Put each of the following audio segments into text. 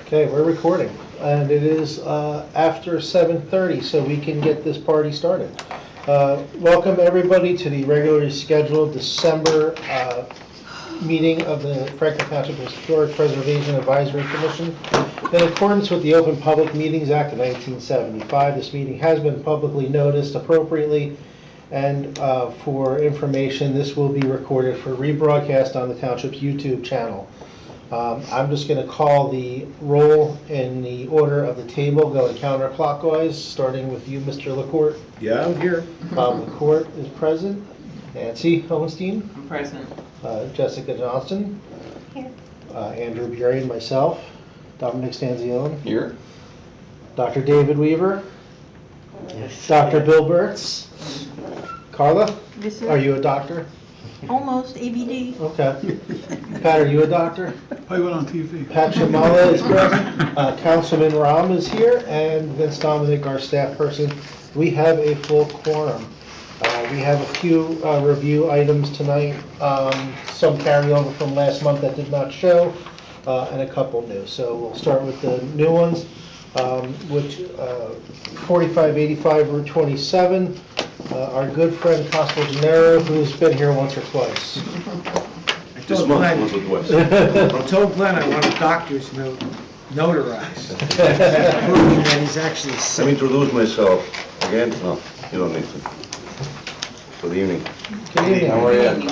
Okay, we're recording, and it is after 7:30, so we can get this party started. Welcome everybody to the regularly scheduled December meeting of the Franklin Township Historic Preservation Advisory Commission. In accordance with the Open Public Meetings Act of 1975, this meeting has been publicly noticed appropriately, and for information, this will be recorded for rebroadcast on the Township's YouTube channel. I'm just going to call the roll in the order of the table, going counterclockwise, starting with you, Mr. LaCourte. Yeah, I'm here. Bob LaCourte is present. Nancy Hohenstein. I'm present. Jessica Johnston. Here. Andrew Burian, myself. Dominic Stanzione. Here. Dr. David Weaver. Yes. Dr. Bill Burtz. Carla, Yes, sir. are you a doctor? Almost ABD. Okay. Pat, are you a doctor? I went on TV. Pat Shamala is present. Councilman Ram is here, and Vince Dominic, our staff person. We have a full quorum. We have a few review items tonight, some carryover from last month that did not show, and a couple new. So we'll start with the new ones, which 4585 Route 27. Our good friend Cosmo Gennaro, who's been here once or twice. This month was with West. I told Glenn I want a doctor's note notarized. Proving that he's actually Let me sick. introduce myself again. No, you don't need to. Good evening. Good evening. How are you?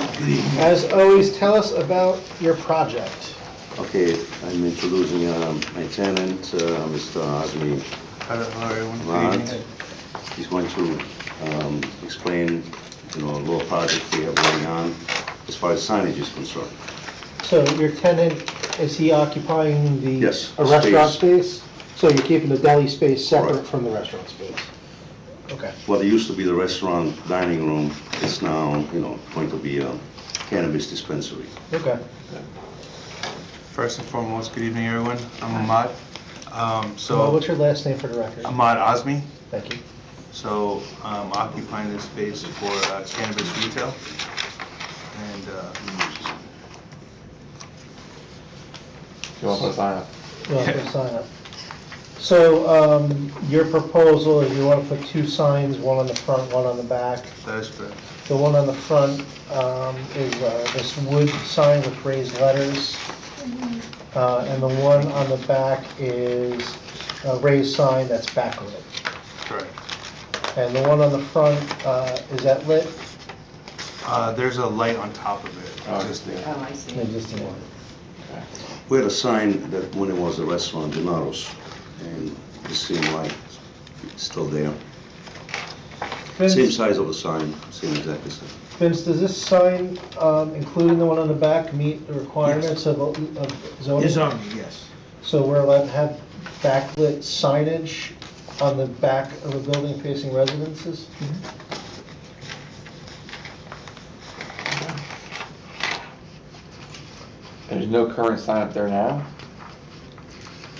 As always, tell us about your project. Okay, I'm introducing my tenant, Mr. Azmi Mahat. He's going to explain, a little project we have going on as far as signage is concerned. So your tenant, is he occupying the Yes, a restaurant space? So you're keeping the deli space separate Correct. from the restaurant space? Okay. What used to be the restaurant dining room is now, going to be a cannabis dispensary. Okay. First and foremost, good evening, everyone. I'm Ahmad. So what's your last name for the record? Ahmad Azmi. Thank you. So I'm occupying this space for cannabis retail. And You want to sign up? Well, for sign up. So your proposal is you want to put two signs, one on the front, one on the back. that is correct. The one on the front is this wood sign with raised letters. And the one on the back is a raised sign that's backlit. Correct. And the one on the front, is that lit? There's a light on top of it. Oh, existing. Oh, I see. The existing one. We had a sign that when it was a restaurant, Gennaro's, and it seemed like it's still there. Same Vince, size of the sign, same exactly same. Vince, does this sign, including the one on the back, meet the requirements of zoning? His own, yes. So we're allowed to have backlit signage on the back of a building facing residences? There's no current sign up there now?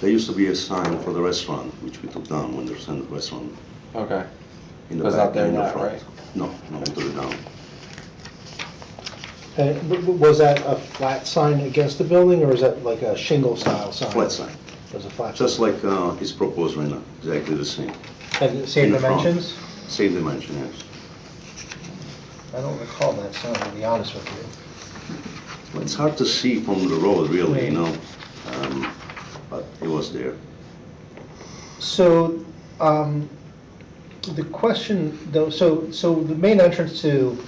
There used to be a sign for the restaurant, which we took down when there's a restaurant Okay. in the But it's back not there and in the now, front. right? No, we took it down. And was that a flat sign against the building, or is that like a shingle style sign? Flat sign, It was a flat sign. just like it's proposed right now, exactly the same. And the same in the front. dimensions? Same dimension, yes. I don't recall that sign, to be honest with you. Well, it's hard to see from the road, really, but it was there. So, the question though, so the main entrance to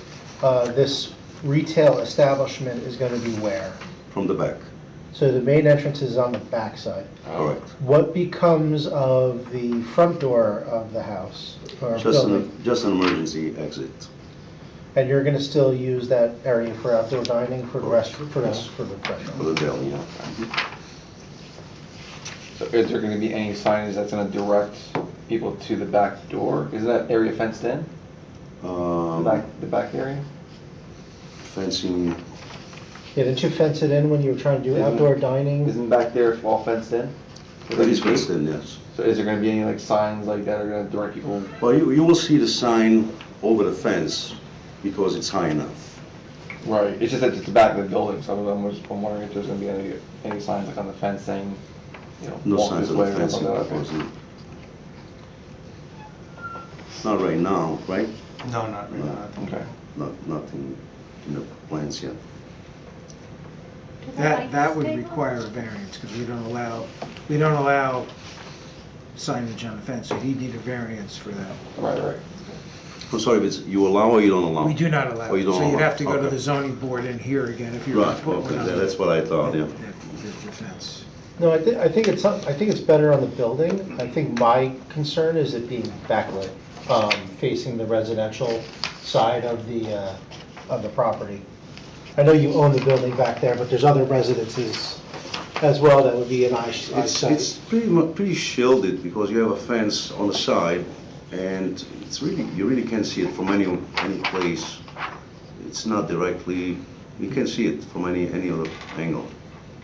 this retail establishment is going to be where? From the back, So the main entrance is on the back side. correct. What becomes of the front door of the house or building? Just an emergency exit. And you're going to still use that area for outdoor dining for the restaurant, for the For restaurant? the deli, yeah. So is there going to be any signage that's going to direct people to the back door? Is that area fenced in? The back area? Fencing, Yeah, didn't you fence it in when you were trying to do outdoor dining? Isn't back there all fenced in? that is fenced in, yes. So is there going to be any like signs like that are going to direct people? Well, you will see the sign over the fence because it's high enough. Right, it's just that it's the back of the building, so I'm wondering if there's going to be any signs like on the fence saying No walk signs this of way the or fencing something like that? proposed. Not right now, right? No, not right now. Okay. Nothing in the plans yet. That would require a variance, because we don't allow signage on the fence, so he'd need a variance for that. Right. I'm sorry, if it's, you allow or you don't allow? We do not allow Oh, you it, don't so you'd allow. have to go to Okay. the zoning board in here again if you were to Right, put okay, one on that's what I thought, yeah. the fence. No, I think it's better on the building. I think my concern is it being backlit, facing the residential side of the property. I know you own the building back there, but there's other residences as well that would be an eyesight. It's pretty shielded because you have a fence on the side, and it's really, you really can't see it from any place. It's not directly, you can't see it from any other angle.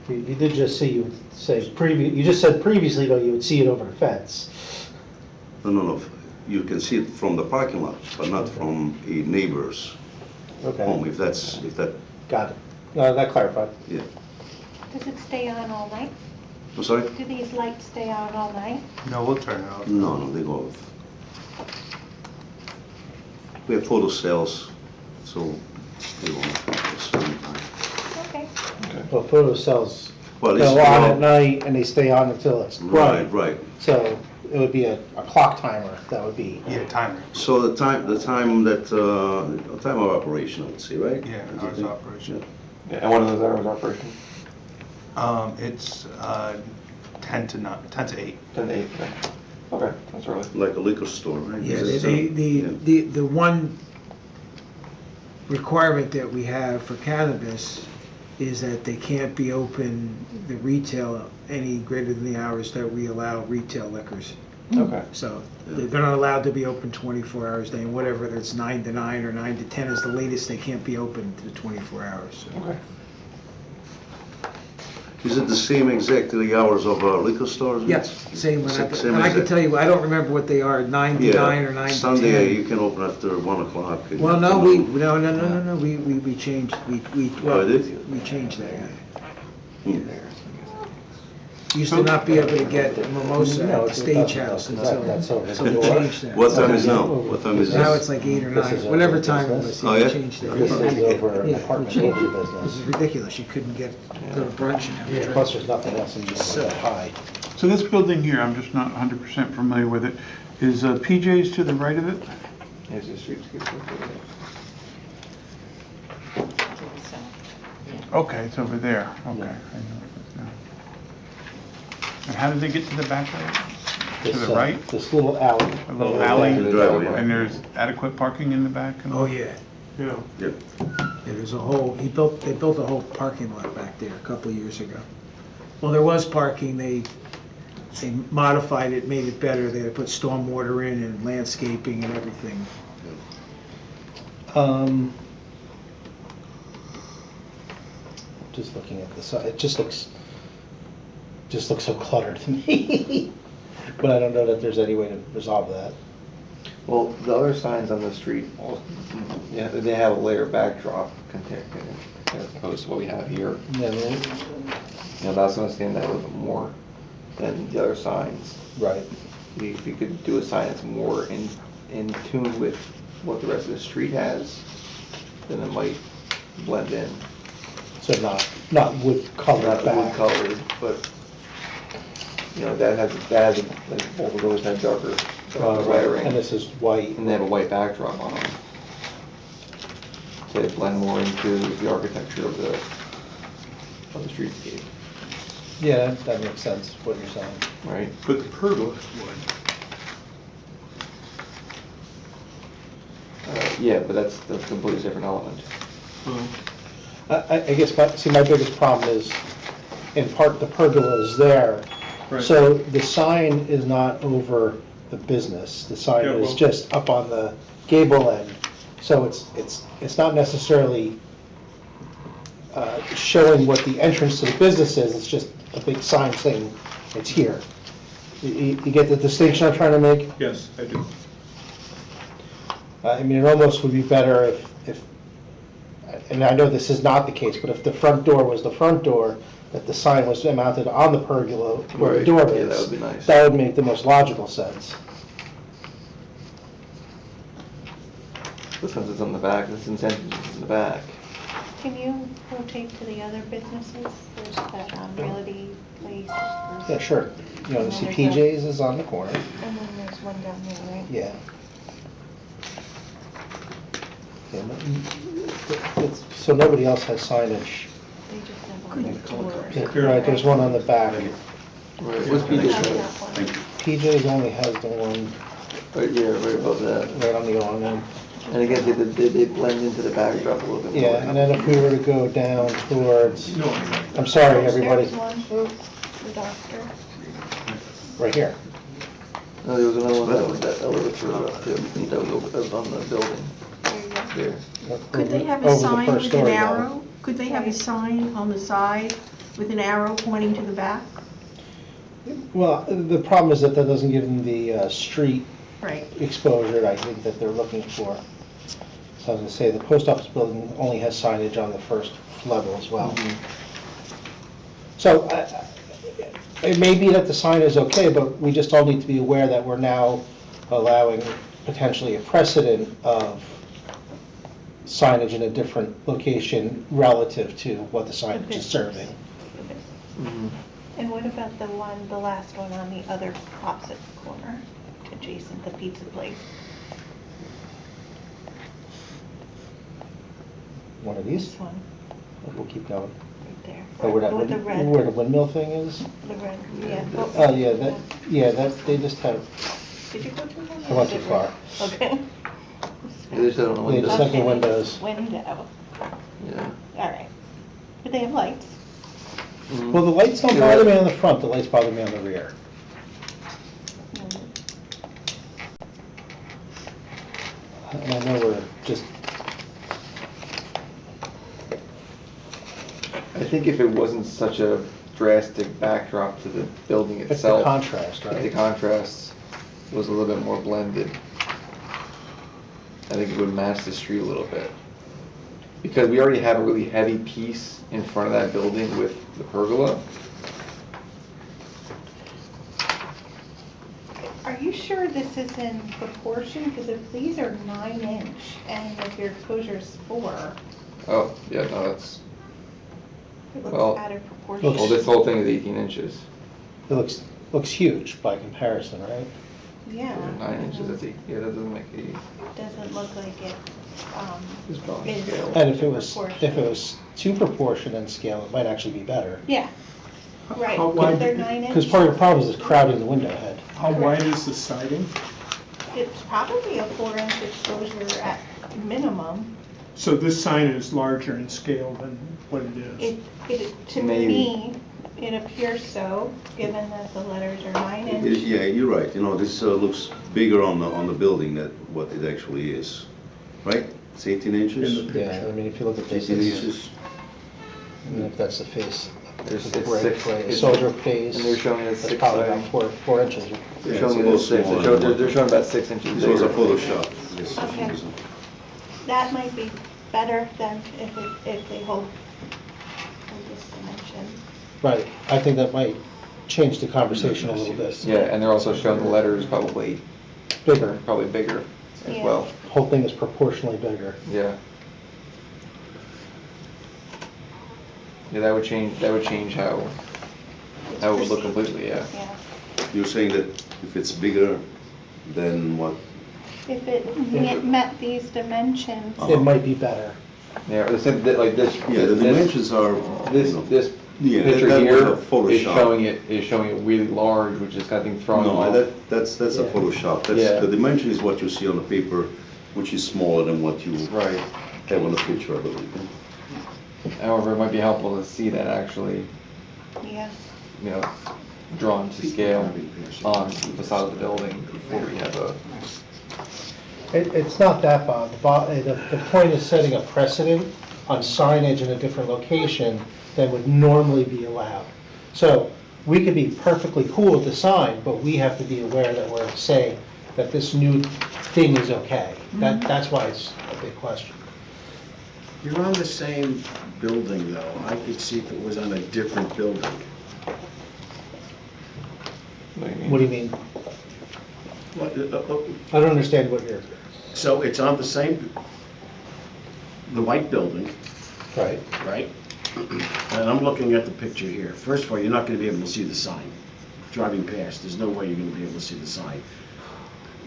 You did just say you just said previously though you would see it over the fence. No, you can see it from the parking lot, but not from a neighbor's home, Okay, if that, got it. No, that clarified. yeah. Does it stay on all night? I'm sorry? Do these lights stay on all night? No, we'll turn it off. No, they go off. We have photo cells, so they won't at a certain time. Okay. Well, photo cells Well, it's go on well- at night and they stay on until it's Right, bright. right. So it would be a clock timer that would be. Yeah, timer. So the time time of operation, I would say, right? Yeah, hours of operation. Yeah, and one of those hours of operation, It's 10 to 8. 10 to 8, okay, that's early. Like a liquor store, right? Yeah, Is it, the one requirement that we have for cannabis is that they can't be open, the retail, any greater than the hours that we allow retail liquors. Okay. So they're not allowed to be open 24 hours a day, whatever, it's 9 to 9 or 9 to 10 is the latest they can't be open to 24 hours. So. Okay. Is it the same exactly hours of liquor stores? Yes, same, and I can exact- tell you, I don't remember what they are, 9 to 9 or 9 to 10. Sunday, you can open after 1 o'clock. Well, no, we changed, Oh, did you? we changed that. Hmm. Used to not be able to get mimosa No, at the it Stagehouse doesn't. until, That's over. so we changed that. What time is now? What time is Now this? it's like 8 or This 9, is whatever over time it business. was, Oh, he yeah? changed it. This is over an Yeah, apartment changed building it. This is business. ridiculous, you couldn't get to the brunch and have a Plus, drink. there's nothing else in the that high. So this building here, I'm just not 100% familiar with it. Is PJ's to the right of it? Here's the streetscape. Okay, it's over there. Okay. I know it now. And how did they get to the back of it? To This, the right? This little alley. A little alley? The driveway. And there's adequate parking in the back? and all? Oh, yeah. Yeah. Yeah. Yeah, there's a whole, they built a whole parking lot back there a couple of years ago. Well, there was parking, they modified it, made it better, they had put stormwater in and landscaping and everything. Just looking at this, it just looks so cluttered to me. But I don't know that there's any way to resolve that. Well, the other signs on the street, yeah, they have a layer backdrop as opposed to what we have here. Yeah, You know, that's gonna stand out a little bit more than the other signs. right. If you could do a sign that's more in tune with what the rest of the street has, then it might blend in. So not wood colored Not wood back. colored, but, you know, that has, like, both of those have darker lettering. And this is white. And they have a white backdrop on them. So they blend more into the architecture of the streetscape, Yeah, that makes sense, what you're saying. right? But the pergola is wood. Yeah, but that's a completely different element. I guess, my biggest problem is, in part, the pergola is there. So the sign is not over the business. The sign is just up on the gable end. So it's not necessarily showing what the entrance to the business is. It's just a big sign saying it's here. You get the distinction I'm trying to make? Yes, I do. I mean, it almost would be better if and I know this is not the case, but if the front door was the front door, that the sign was mounted on the pergola where the Right. door Yeah, is. that would be nice. That would make the most logical sense. This one's on the back, this one's in the back. Can you rotate to the other businesses? There's that realty place. Yeah, sure. You know, see And then there's PJ's is on the corner. And then there's one down there, right? Yeah. Yeah, so nobody else has signage. They just have one next door. Yeah, right, there's one on the back. Right, what's Oh, PJ's? that one. PJ's only has the one Right, yeah, right above that. right on the awning. And again, they blend into the backdrop a little bit more. Yeah, and then if we were to go down towards, I'm sorry, everybody, There's one, the doctor. right here. No, there was another one that was that elevator up too. That was on the building. There you go. There. Could they have Over a the sign first with an story, though. arrow? Could they have a sign on the side with an arrow pointing to the back? Well, the problem is that doesn't give them the street Right. exposure I think that they're looking for. So I was gonna say, the post office building only has signage on the first level as well. So it may be that the sign is okay, but we just all need to be aware that we're now allowing potentially a precedent of signage in a different location relative to what the signage is serving. And what about the last one on the other opposite corner, adjacent to the pizza place? One of these, This one, we'll keep going. right there. Oh, With the red, where the windmill thing is? the red, yeah. Oh, yeah, that, they just have, Did you go to one? I went too far. Okay. Yeah, they just had it on the They window. just have the Okay, windows. Window, Yeah. all right. But they have lights. Mhm. Well, the lights don't Yeah. bother me on the front, the lights bother me on the rear. And I know we're just, I think if it wasn't such a drastic backdrop to the building it's the itself. contrast, If the right? contrast was a little bit more blended, I think it would match the street a little bit. Because we already have a really heavy piece in front of that building with the pergola. Are you sure this is in proportion? Because if these are 9-inch and if your exposure's 4, Oh, yeah, no, that's, it Well, looks out of proportion. well, this whole thing is 18 inches. It looks huge by comparison, right? Yeah. 9 inches, that's yeah, that doesn't make It doesn't look like it, It's probably is scale. And if it was proportion. to proportion and scale, it might actually be better. Yeah, right, How because wide- they're 9-inch. Because part of the problem is crowding the window head. How wide is the siding? It's probably a 4-inch exposure at minimum. So this sign is larger in scale than what it is? To Maybe. me, it appears so, given that the letters are 9-inch. Yeah, you're right, you know, this looks bigger on the building than what it actually is, right? It's 18 inches? In the Yeah, I mean, if you look at this, 18 it's- inches? and if that's the face, It's the brick, 6. right, soldier face, And they're showing it as that's 6 probably siding. about 4 inches. They're Yeah, showing it's it a as 6. little They're smaller. showing about 6 inches This was a bigger. Photoshop. This Okay. is- That might be better than if they hold this dimension. Right, I think that might change the conversation a little bit. Yeah, and they're also showing the letters probably Bigger, bigger as Yeah. well. whole thing is proportionally bigger. Yeah. Yeah, that would change how it would look completely, yeah. Yeah. You're saying that if it's bigger, then what? If it met these dimensions. It might be better. Yeah, or the same, like this. Yeah, the dimensions are, This, you know, this yeah, picture that was here a Photoshop. is showing it really large, which is kind of thing throwing No, off. that's a Yeah. Photoshop. Yeah. That's, the dimension is what you see on the paper, which is smaller than what you Right. have on the picture, I believe. However, it might be helpful to see that actually, Yeah. you know, drawn to scale on the facade of the building before we have a. It's not that, Bob. The point is setting a precedent on signage in a different location than would normally be allowed. So we could be perfectly cool with the sign, but we have to be aware that we're saying that this new thing is okay. That's why it's a big question. You're on the same building, though. I could see if it was on a different building. What do you mean? What, I don't understand what you're, So it's on the same, the white building, right? right? And I'm looking at the picture here. First of all, you're not gonna be able to see the sign. Driving past, there's no way you're gonna be able to see the sign.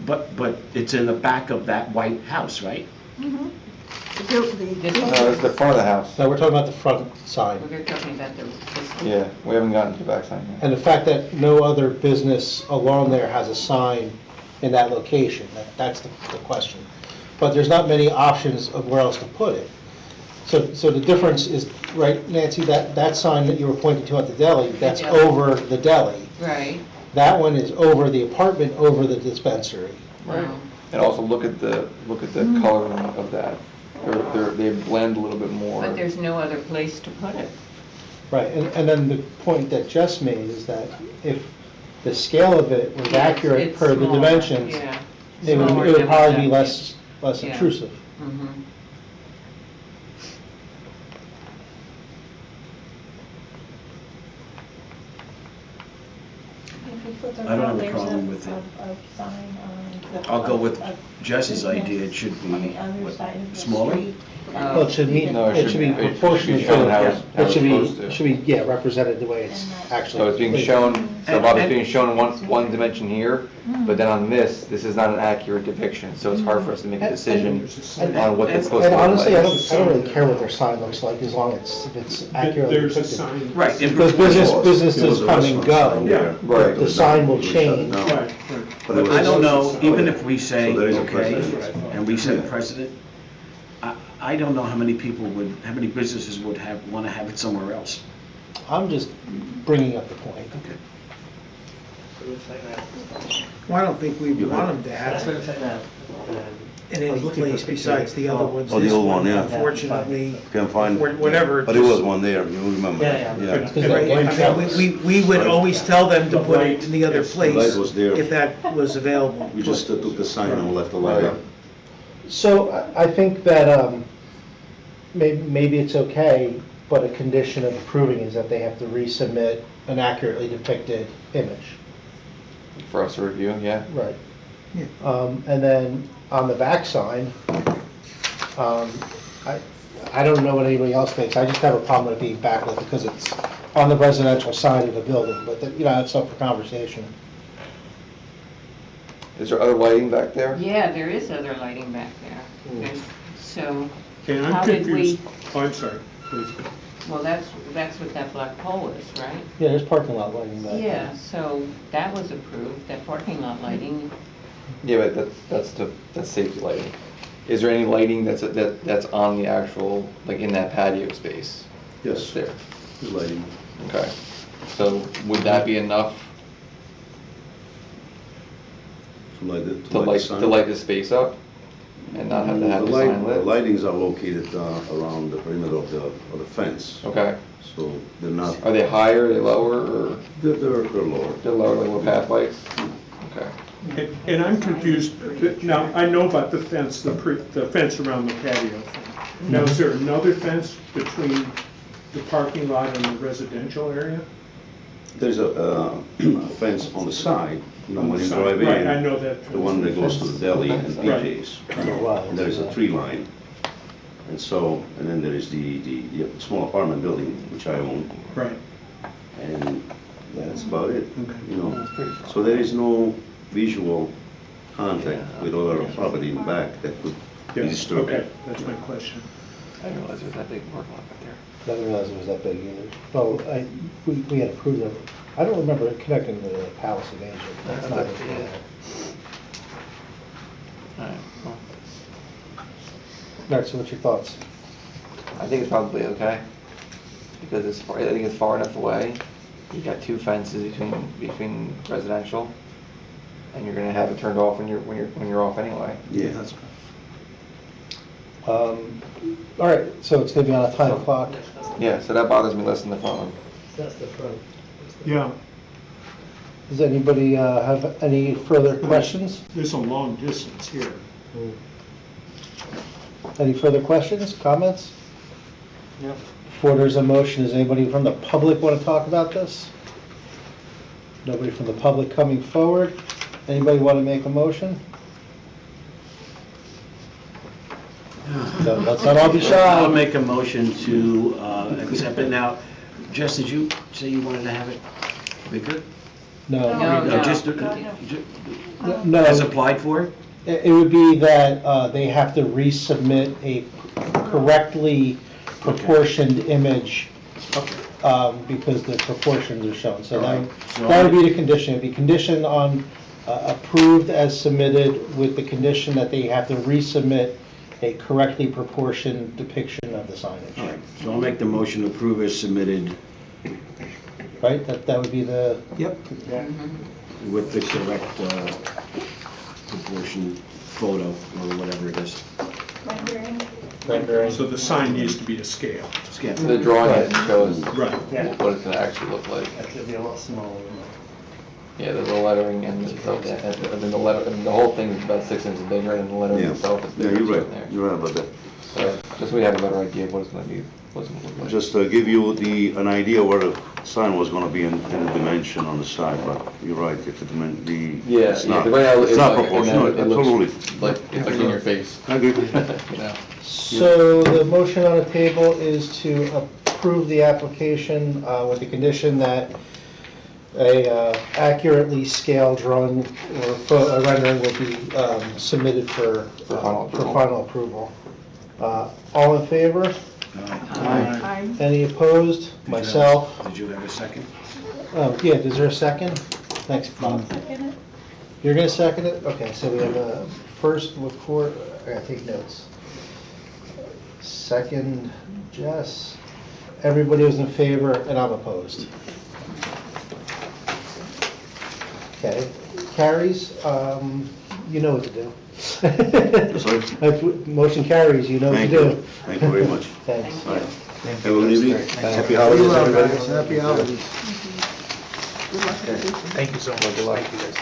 But it's in the back of that white house, right? The No, it's the front of the house. No, we're talking about the front sign. We're talking about the, Yeah, we haven't gotten to the back sign yet. And the fact that no other business along there has a sign in that location, that's the question. But there's not many options of where else to put it. So the difference is, right, Nancy, that sign that you were pointing to at the deli, that's deli. over the deli. right. That one is over the apartment, over the dispensary. And also look at the coloring of that. They blend a little bit more. But there's no other place to put it. Right, and then the point that Jess made is that if the scale of it was accurate It's per the smaller, dimensions, yeah. it would Smaller than probably what be that less Yeah. intrusive. Mhm. I don't have a problem with it. I'll go with Jess's idea. It should be, what, smaller? Well, it should meet, No, it should be proportionate to, shown how it's it should supposed to. be, should be, yeah, represented the way it's actually. So it's being shown, so Bob, it's being shown in one dimension here, but then on this is not an accurate depiction, so it's hard for us to make a decision on what it's supposed to And look honestly, I like. don't really care what their sign looks like, as long as if it's accurately There's a depicted. sign. Right. in Because between. businesses come and go. Yeah. Right. The sign will change. Right, right. But it was- I don't know, even if we say, So there is a okay, precedent. and we set precedent, I don't know how many businesses would want to have it somewhere else. I'm just bringing up the point. Well, I don't think we want them to have it in any place besides the other ones. Oh, the old one, yeah. Unfortunately, Can't find, whatever. but it was one there, you remember? Yeah. I mean, we would always tell them to put it in the other place light was there. if that was available. We just took the sign and left the light up. So I think that maybe it's okay, but a condition of approving is that they have to resubmit an accurately depicted image. For us to review, yeah. Right. Yeah. And then on the back sign, I don't know what anybody else thinks. I just have a problem with it being backlit because it's on the residential side of the building, but that's up for conversation. Is there other lighting back there? Yeah, there is other lighting back there. There's- So, Okay, How I'm did we- confused. Oh, I'm sorry, please. well, that's what that black pole is, right? Yeah, there's parking lot lighting back there. Yeah, so that was approved, that parking lot lighting. Yeah, but that's safety lighting. Is there any lighting that's on the actual, like in that patio space? Yes, There. the lighting. Okay. So would that be enough To light the to sign. light the space up and not have to have the sign The lit? lightings are located around the perimeter of the fence, Okay. so they're not, Are they higher, are they lower, or they're lower. they're lower, like little path lights? Okay. And I'm confused, now, I know about the fence, the fence around the patio thing. Now, is there another fence between the parking lot and the residential area? There's a fence on the side, when you drive Right, I in, know that. the one that goes to the deli and Right. PJ's. Wow. And there's a tree line. And then there is the small apartment building, which I own, Right. and that's about it, Okay. you know. So there is no visual contact with other property in the back that could be Yeah, disturbing. okay, that's my question. I didn't realize there was that big parking lot back there. I didn't realize it was that big either. Well, we had approved it. I don't remember it connecting to the Palace of Asia. That's not it. Alright, well, All right, so what's your thoughts? I think it's probably okay, because I think it's far enough away. You got two fences between residential, and you're gonna have it turned off when you're off anyway. Yeah, that's. All right, so it's gonna be on a time clock. Yeah, so that bothers me less than the phone. Yeah, Does anybody have any further questions? there's a long distance here. Any further questions, comments? Before there's a motion, does anybody from the public want to talk about this? Nobody from the public coming forward? Anybody want to make a motion? No, let's not all be I'll shy. make a motion to accept it. Now, Jess, did you say you wanted to have it bigger? No. No. Just No, as applied for? it would be that they have to resubmit a correctly proportioned image because the proportions are shown. So that would be the condition. It'd be conditioned on approved as submitted with the condition that they have to resubmit a correctly proportioned depiction of the signage. All right, so I'll make the motion to approve as submitted Right? That would be the, Yep. with the correct proportion photo or whatever it is. rendering. So the sign needs to be to scale. Scan. The drawing it shows Right. what it's gonna actually look like. That should be a lot smaller. Yeah, the lettering and then the letter, and the whole thing is about 6 inches bigger, and the lettering Yeah, itself is yeah, bigger. you're too right, in there. you're right about that. So, just so we have a better idea of what it's gonna be, what's it gonna look like. Just to give you an idea where the sign was gonna be in the dimension on the side, but you're right, if Yeah, it's yeah, not, 'cause right now it's it's not like, proportional, it looks totally. like, it's like in your face, I agree. you know? So the motion on the table is to approve the application with the condition that a accurately scaled drawing or rendering will be submitted for final approval. All in favor? Aye. Any opposed? Myself? Did you have a second? Yeah, is there a second? Thanks, Bob. You're gonna second it? Okay, so we have a first report, I gotta take notes. Second, Jess. Everybody was in favor, and I'm opposed. Okay, carries, you know what to do. Sorry? Motion carries, you know what to Thank you, do. thank you very much. Thanks. All right. Have a good evening, happy holidays, everybody. Happy holidays. Thank you so much. Thank you guys.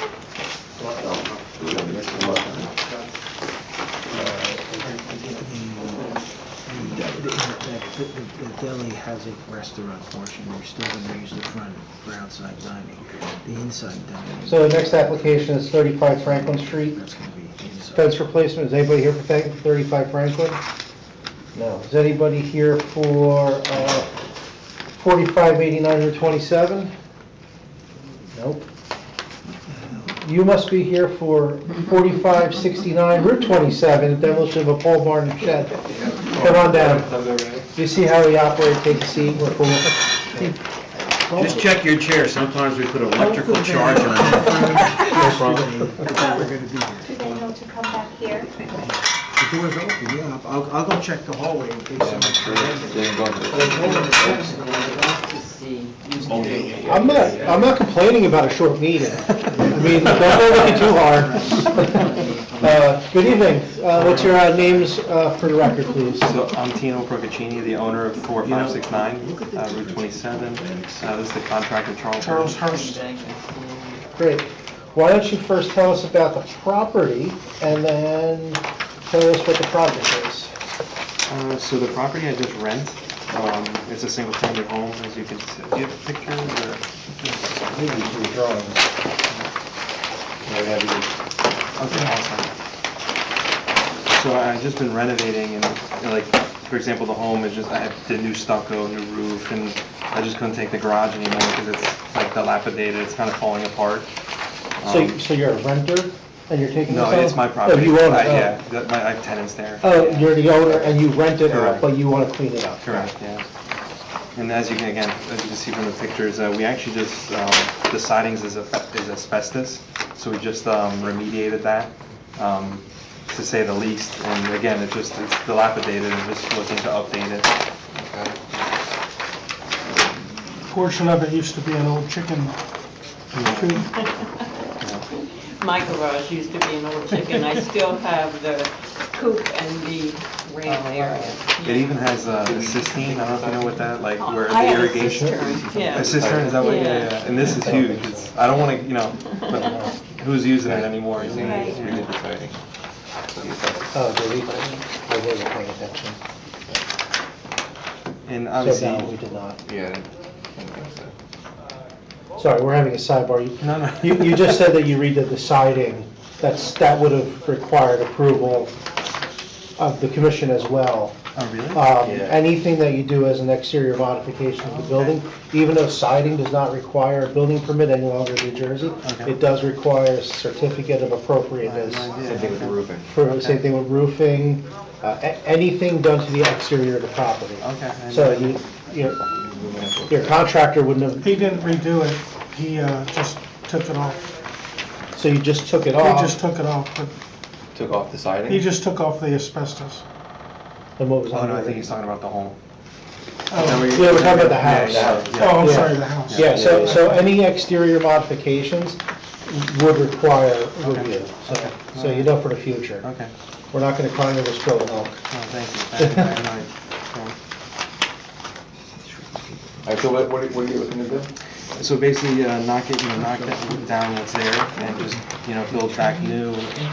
The deli has a restaurant portion, they're still gonna use the front for outside dining. The inside dining, So the next application is 35 Franklin Street. that's gonna be inside. Fence replacement, is anybody here for 35 Franklin? No. Is anybody here for 4589 Route 27? Nope. You must be here for 4569 Route 27, demolition of a pole barn and shed. Come on down. You see how we operate, take a seat, we're cool. Just check your chair, sometimes we put electrical charge on it. We're gonna be here. Do they know to come back here? The door's open, yeah, I'll go check the hallway in case I'm not complaining about a short meeting. I mean, don't go looking too hard. Good evening. What's your names for the record, please? So I'm Tino Procaccini, the owner of 4569 Route 27. This is the contractor, Charles Hurst. Great. Why don't you first tell us about the property and then tell us what the project is? So the property I just rent, it's a single-family home, as you can see. Do you have pictures or? Maybe your drawings. Yeah, we have these. Okay, awesome. So I've just been renovating and, like, for example, the home is just, I did new stucco, new roof, and I just couldn't take the garage anymore because it's like dilapidated, it's kind of falling apart. So you're a renter and you're taking this No, home? it's my property. Oh, you own it? Yeah, I have tenants there. Oh, you're the owner and you rent it, Correct. but you want to clean it up? Correct, yeah. And as you can, again, as you can see from the pictures, we actually just, the sidings is asbestos, so we just remediated that, to say the least. And again, it's dilapidated and just looking to update it. Portion of it used to be an old chicken coop. My garage used to be an old chicken. I still have the coop and the ramp area. It even has a cistern, I don't know if you know what that, like where I the have a irrigation. cistern, yeah. A cistern, is that what, Yeah. yeah. And this is huge, I don't wanna, but who's using it anymore? You see? Right. It's really exciting. Oh, did we? I wasn't paying attention. And So obviously, no, we did not. Yeah, I didn't think so. Sorry, we're having a sidebar. no, no. You just said that you redid the siding. That would have required approval of the commission as well. Oh, really? Yeah. Anything that you do as an exterior modification of the building, even though siding does not require a building permit any longer in New Jersey, Okay. it does require a certificate of appropriateness. Same thing with the roofing. Same thing with roofing, anything done to the exterior of the property. Okay. So your contractor wouldn't have, He didn't redo it, he just took it off. so you just took it He off, just took it off, but Took off the siding? he just took off the asbestos. and what was Oh, on no, I it? think he's talking about the home. Oh, Yeah, we're talking about the house. oh, I'm Yeah. sorry, the house. Yeah, so any exterior modifications would require review, so you know for the future. Okay. We're not gonna climb over spilled milk. Oh, thank you. Thank you. I had no idea. Alright, so what are you looking to do? So basically, knock it down what's there and just, build back new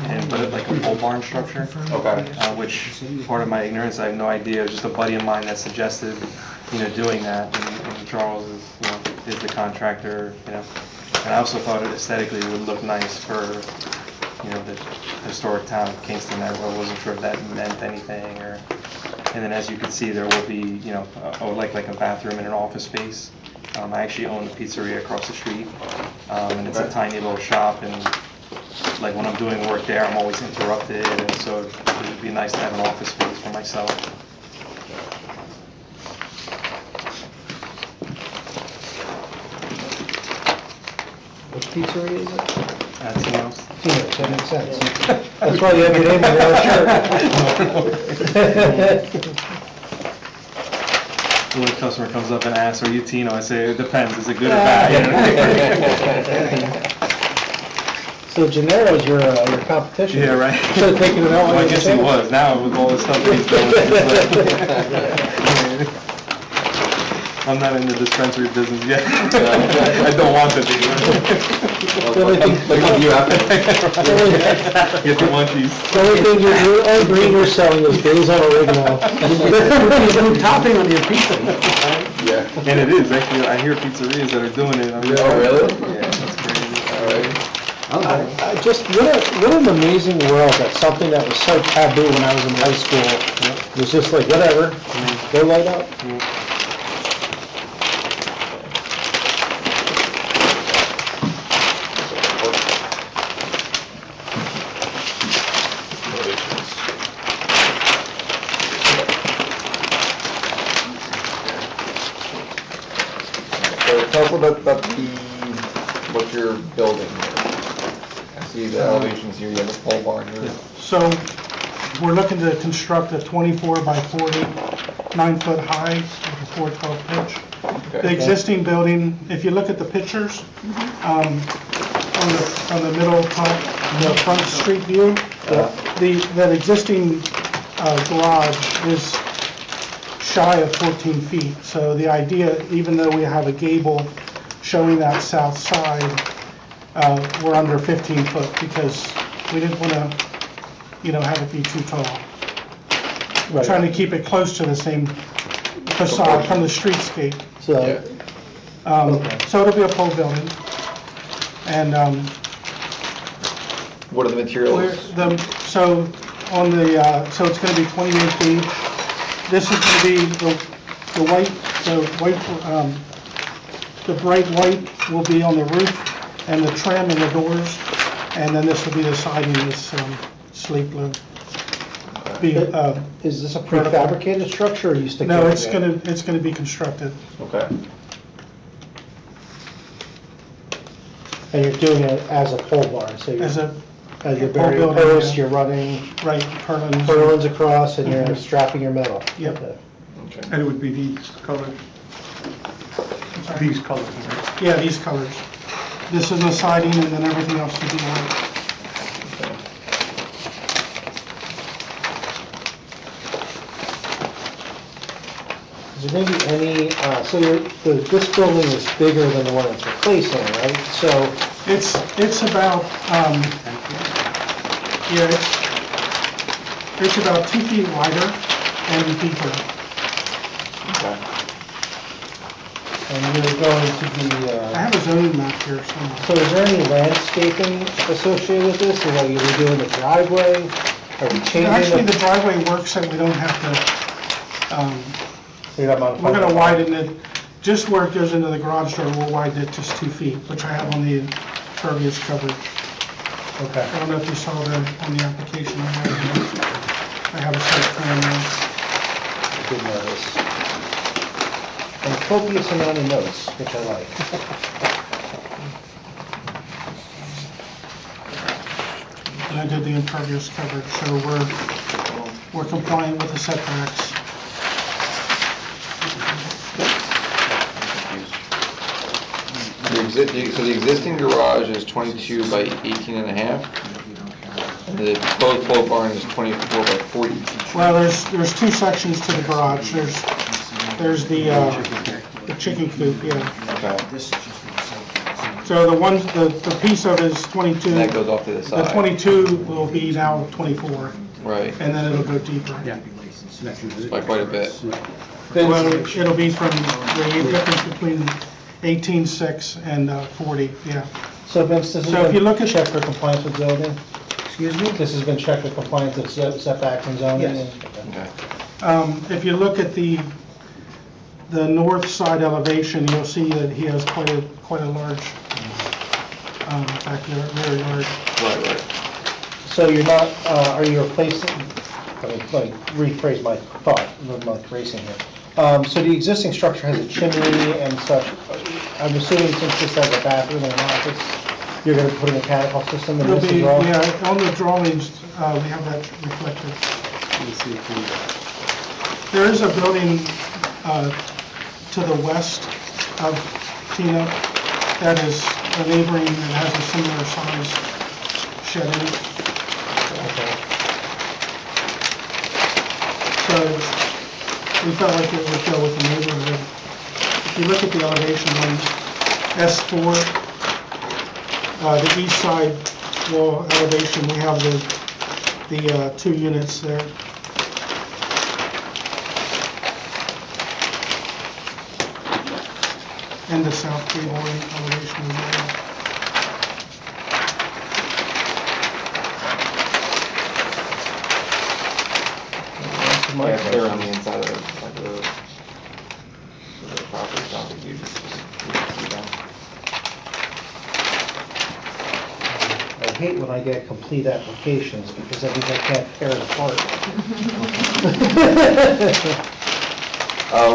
and put it like a pole barn structure. Okay. Which, part of my ignorance, I have no idea, just a buddy of mine that suggested, doing that, and Charles is the contractor, And I also thought it aesthetically would look nice for, the historic town of Kingston. I wasn't sure if that meant anything, and then as you can see, there will be, I would like a bathroom and an office space. I actually own a pizzeria across the street, and it's a tiny little shop, and like when I'm doing work there, I'm always interrupted, and so it would be nice to have an office space for myself. Which pizzeria is it? Tino's. Tino's, that makes sense. That's why you have your name on your shirt. When a customer comes up and asks, "Are you Tino?" I say, "It depends. Is it good or bad?" So Gennaro's your competition. Yeah, right. Should've taken it out. Well, I guess he was. Now with all the stuff that he's doing, it's like, I'm not in the dispensary business yet. I don't want to be. You have to. Get the munchies. The only thing you're selling is days on oregano. Topping on your pizza. Yeah. And it is, actually, I hear pizzerias that are doing it. Oh, really? Yeah, that's crazy. Just what an amazing world that something that was so taboo when I was in high school was just like whatever, go light up. So tell us a little bit about what you're building here. I see the elevations here, you have a pole barn here. So, we're looking to construct a 24 by 40, 9-foot high, with a 412 pitch. Okay. The existing building, if you look at the pictures, on the middle top, the front street view, that existing garage is shy of 14 feet. So the idea, even though we have a gable showing that south side, we're under 15 foot because we didn't want to, have it be too tall. We're trying to keep it close to the same facade from the streetscape. So, So it'll be a pole building. And What are the materials? so it's going to be 28 feet. This is going to be the bright white will be on the roof and the trim and the doors, and then this will be the siding, this slate blue. is this a prefabricated structure or are you sticking? No, it's gonna be constructed. Okay. And you're doing it as a pole barn, so As you're pole burying building, posts, yeah. you're running Right, purlins. purlins across and you're strapping your metal. Yep. Okay. And it would be these colors. These colors. Yeah, these colors. This is the siding and then everything else will be white. Is there maybe any, so this building is bigger than the one it's replacing, right? So, It's about, it's about 2 feet wider and deeper. Okay. And you're going to be, I have a zoning map here somewhere. so is there any landscaping associated with this? Are you redoing the driveway? Are we changing? Actually, the driveway works that we don't have to, You're not modifying we're gonna it? widen it, just where it goes into the garage door, we'll widen it just 2 feet, which I have on the impervious coverage. Okay. I don't know if you saw that on the application I have a site plan there. I did notice. And copious amount of notes, which I like. And I did the impervious coverage, so we're compliant with the setbacks. So the existing garage is 22 by 18 and a half, and the proposed pole barn is 24 by 40. Well, there's 2 sections to the garage. There's the chicken coop, yeah. Okay. So the piece of it is 22. And that goes off to the side. The 22 will be now 24, Right. and then it'll go deeper. By quite a bit. Well, it'll be from the difference between 18.6 and 40, yeah. So Vince, this So has if you been look at- checked for compliance with zoning? Excuse me? This has been checked with compliance with setbacks and zoning? Yes. Okay. If you look at the north side elevation, you'll see that he has quite a large backyard, very large. Right. So you're not, are you replacing, let me rephrase my thought, I'm not racing here. So the existing structure has a chimney and such. I'm assuming since this has a bathroom and an office, you're going to put a mechanical system in It'll this be, as well? yeah, on the drawings, we have that reflected. There is a building to the west of Tina that is a neighboring, that has a similar size shed in it. Okay. So we felt like it would go with the neighborhood. If you look at the elevation on S4, the east side wall elevation, we have the 2 units there. And the south gable elevation as well. Yeah, they're on the inside of the property, so I don't think you can see them. I hate when I get complete applications because that means I can't tear it apart.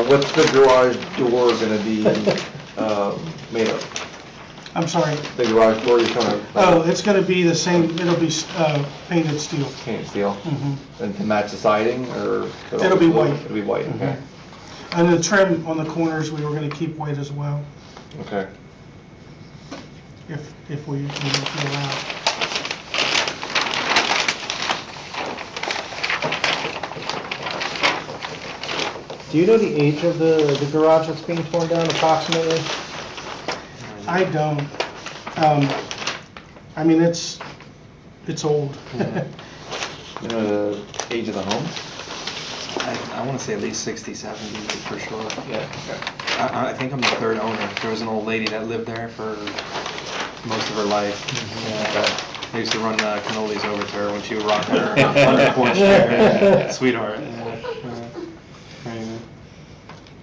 What's the garage door gonna be made of? I'm sorry. The garage door you're talking about? Oh, it's gonna be the same, it'll be painted steel. Painted steel? Mhm. And to match the siding, or? It'll be white. It'll be white, okay. And the trim on the corners, we were gonna keep white as well, Okay. if we allow. Do you know the age of the garage that's being torn down approximately? I don't. I mean, it's old. You know the age of the home? I want to say at least 60, 70 for sure. Yeah, okay. I think I'm the 3rd owner. There was an old lady that lived there for most of her life. Okay. I used to run cannolis over to her when she would rock her on her porch there. Sweetheart.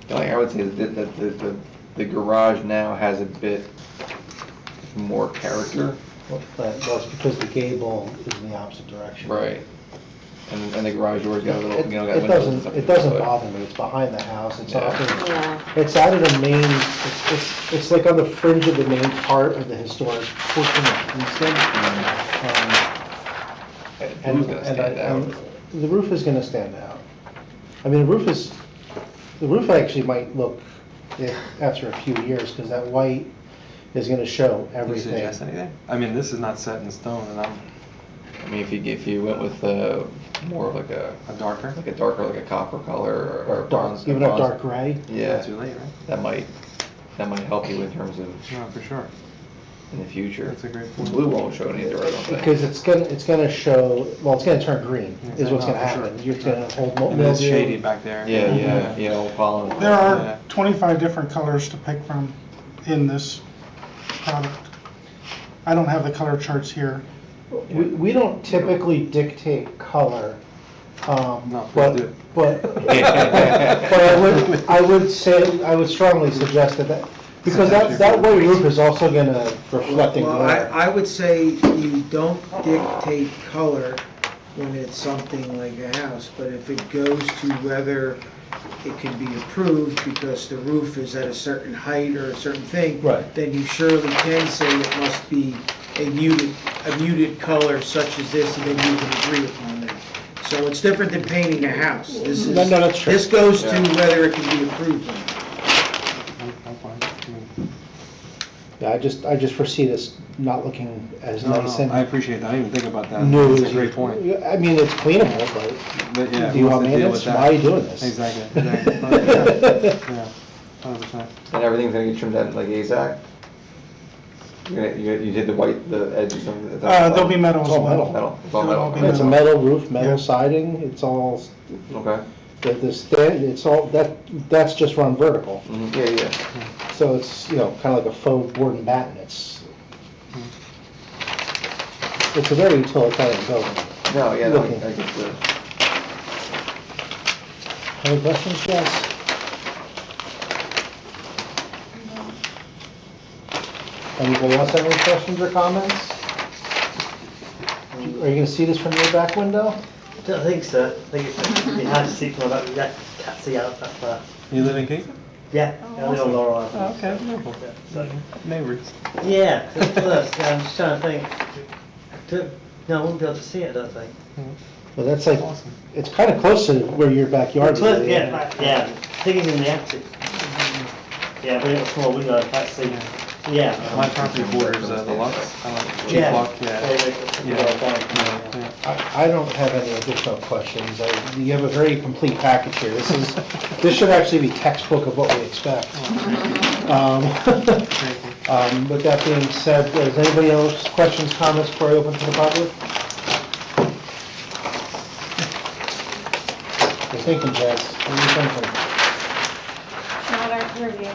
The only thing I would say is that the garage now has a bit more character. Well, it's because the gable is in the opposite direction. Right. And the garage door's got a little, got windows and stuff. It doesn't bother me, it's behind the house, it's Yeah. often, Yeah. it's out of the main, it's like on the fringe of the main part of the historic portion of Kingston. The roof's gonna stand out. The roof is gonna stand out. I mean, the roof actually might look, after a few years, because that white is gonna show Do you everything. suggest anything? I mean, this is not set in stone, and I mean, if you went with more of like a darker? like a copper color or bronze, Even a dark gray? Yeah, Too late, right? that might help you in terms of No, for sure. in the future. That's a great point. Blue won't show any either, I don't think. Because it's gonna show, well, it's gonna turn green, is what's gonna Oh, for happen. You're gonna hold And it's mildew. shady back there. Yeah, pollen. There are Yeah. 25 different colors to pick from in this product. I don't have the color charts here. We don't typically dictate color, No, please but, do. but, but I would say, I would strongly suggest that, because that white roof is also gonna reflect and Well, glare. I would say you don't dictate color when it's something like a house, but if it goes to whether it can be approved because the roof is at a certain height or a certain thing, Right. then you surely can say it must be a muted color such as this, and then you can agree upon that. So it's different than painting a house. This is, No, that's true. this goes to whether it can be approved or not. Yeah, I just foresee this not looking as No, nice no, and I appreciate that. I didn't even think about that. new That's as a you. great point. I mean, it's cleanable, But yeah, do you what's want the deal maintenance? with that? Why are you doing this? Exactly. Yeah, 100%. And everything's gonna get trimmed out like AZAC? You did the edges of the. There'll be metal as It's all well. metal. Metal, it's all It'll all metal. be It's a metal roof, metal siding, it's all, Okay. it's all, that's just run vertical. Yeah. So it's, kind of like a faux board and batten, it's a very utilitarian building. No, I get Looking. the. Any questions, Jess? Anybody else have any questions or comments? Are you gonna see this from your back window? I don't think so. I think it's it'd be hard to see from about that. Can't see out that far. You live in Kingston? Yeah, I live on Laurel Avenue. Oh, okay. So, Neighbors. yeah, it's close. Yeah, I'm just trying to think. No, I wouldn't be able to see it, I don't think. Well, that's like, it's kind of close to where your backyard is. Close, yeah, yeah. I think it's in the attic. Yeah, but it's a small window, I can't see. Yeah. My property borders the Lux. I like Yeah. Block, yeah. I don't have any additional questions. You have a very complete package here. This should actually be textbook of what we expect. With that being said, does anybody else questions, comments before I open to the public? You're thinking, Jess, what are you thinking? Not our purview.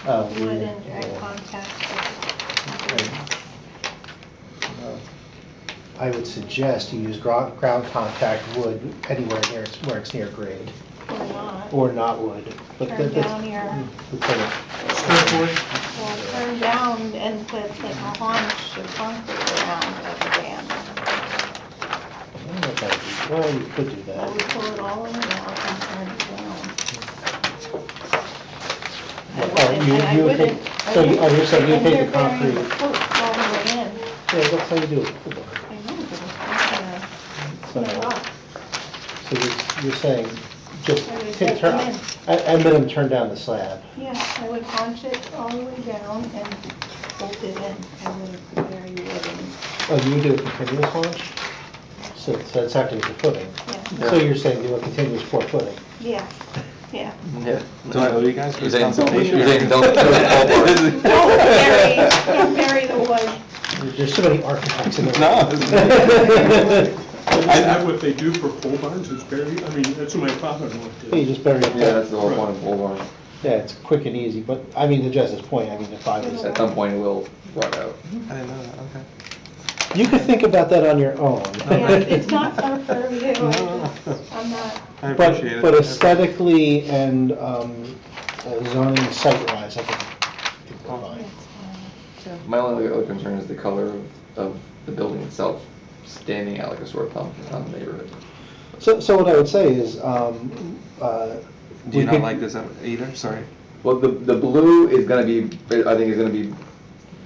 Oh, Wood and direct contact. I would suggest you use ground contact wood anywhere near where it's near grade, Or not. or not wood. But Turn down your, well, turn down and put like a haunch of concrete around the dam. Well, you could do I that. would pull it all in and out and turn it down. Oh, And you I would wouldn't. take- so you- you're saying you and take the they're burying concrete. the coats all the way in. Yeah, that's how you do it. I know, but it's So, gonna rot. so you're saying, just I would take, take turn, them in. at minimum, turn down the slab. Yeah, I would haunch it all the way down and bolt it in. I wouldn't bury wood in. Oh, you would do a continuous launch? So it's after the footing. Yeah. So you're saying do a continuous 4 footing? Yeah, yeah. Yeah. Do I owe you guys for You're this saying consultation? don't Don't bury the wood. There's so many architects in there. No. Isn't that what they do for pole barns, is bury, I mean, that's what my father-in-law You did. just bury it. Yeah, that's the whole point of pole barn. Yeah, it's quick and easy, but I mean, to Jess's point, I mean, if I was, At some point it will rot out. I didn't know that, okay. you could think about that on your own. Yeah, it's not our purview. I'm not. I appreciate it. But aesthetically and zoning site-wise, I think we're fine. My only other concern is the color of the building itself, standing out like a sore thumb on the neighborhood. So what I would say is, Do we you not could- like this either? Sorry. Well, the blue is gonna be, I think is gonna be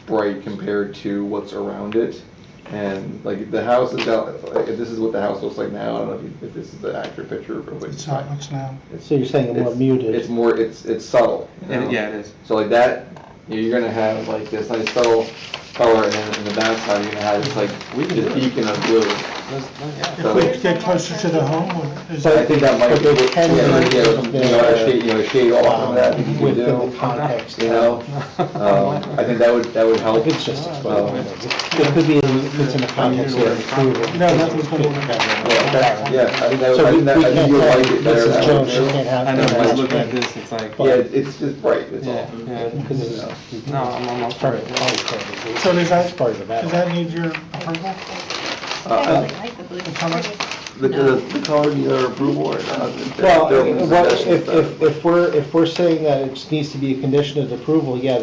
bright compared to what's around it. And like the house is got, if this is what the house looks like now, I don't know if this is the accurate picture of what It's how it looks now. so you're saying more muted? It's more, it's subtle. you know? Yeah, it is. So like that, you're gonna have like this nice subtle color, and then in the backside, you're gonna have this like, this beacon of blue. If we get closer to the home, is So I that, think that might be, But they can shade off some of that, if you can Within the do, context. you know? I think that would help. If it's just exposed, it could be, if it's in the context of approval. No, nothing's going on. Yeah, I think that, So I we think that, I can't think you'll tell like it better Mrs. that Jones, she way. can't have. I know, that. just looking at this, it's like, Yeah, it's just bright, that's all. Because it's. no, I'm all for it. So does that, Part of the matter. does that need your approval? I really like the blue. The color needs our approval or not? Well, They're- if we're saying that it needs to be a condition of approval, yeah,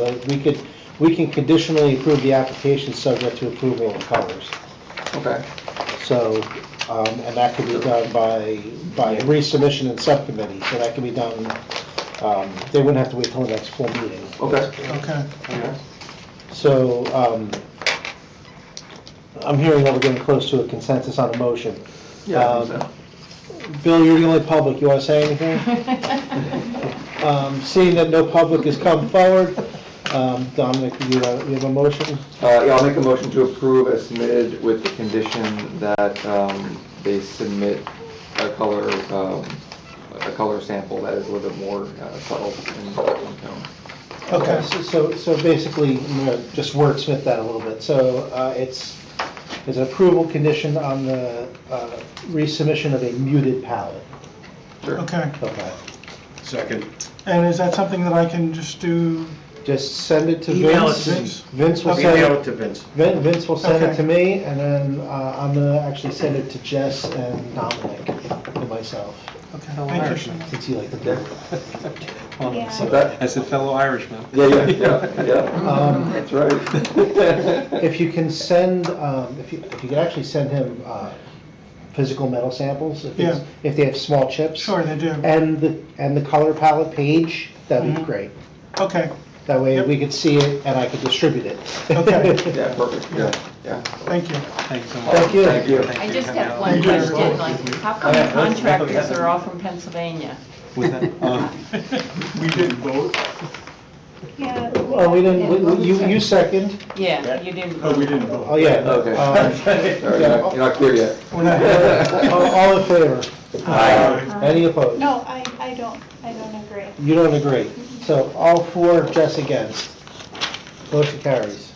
we can conditionally approve the application subject to approval of the colors. Okay. So, and that could be done by resubmission in subcommittee, so that can be done, they wouldn't have to wait till the next full meeting. Okay. Okay. Okay. So, I'm hearing that we're getting close to a consensus on a motion. Yeah, I think so. Bill, you're the only public, you want to say anything? Seeing that no public has come forward, Dominic, you have a motion? Yeah, I'll make a motion to approve as submitted with the condition that they submit a color sample that is a little bit more subtle in tone. Okay, so basically, just wordsmith that a little bit. So it's an approval condition on the resubmission of a muted palette. Sure. Okay. Okay. Second. And is that something that I can just do? Just send it to Email it Vince. to me. Vince will Email send it to Vince. Vince will send it Okay. to me, and then I'm gonna actually send it to Jess and Dominic and myself, Okay, thank you. since you like the blue. Yeah. I said fellow Irishman. Yeah. That's right. If you can send, if you can actually send him physical metal samples, if they have small chips. Sure, they do. And the color palette page, that'd be great. Okay, That way Yep. we could see it and I could distribute it. Okay. Yeah, perfect, yeah. thank you. Thank you so much. Thank you. Thank you. I just have Thank one you. question, like, how come the contractors are all from Pennsylvania? Was that, We didn't vote. Yeah. Oh, we didn't, you second. Yeah, you didn't Oh, we vote. didn't vote. Oh, yeah. Okay. Sorry, you're not clear yet. All in favor? Aye. Any opposed? No, I don't agree. You don't agree. So all four, Jess against. Motion carries.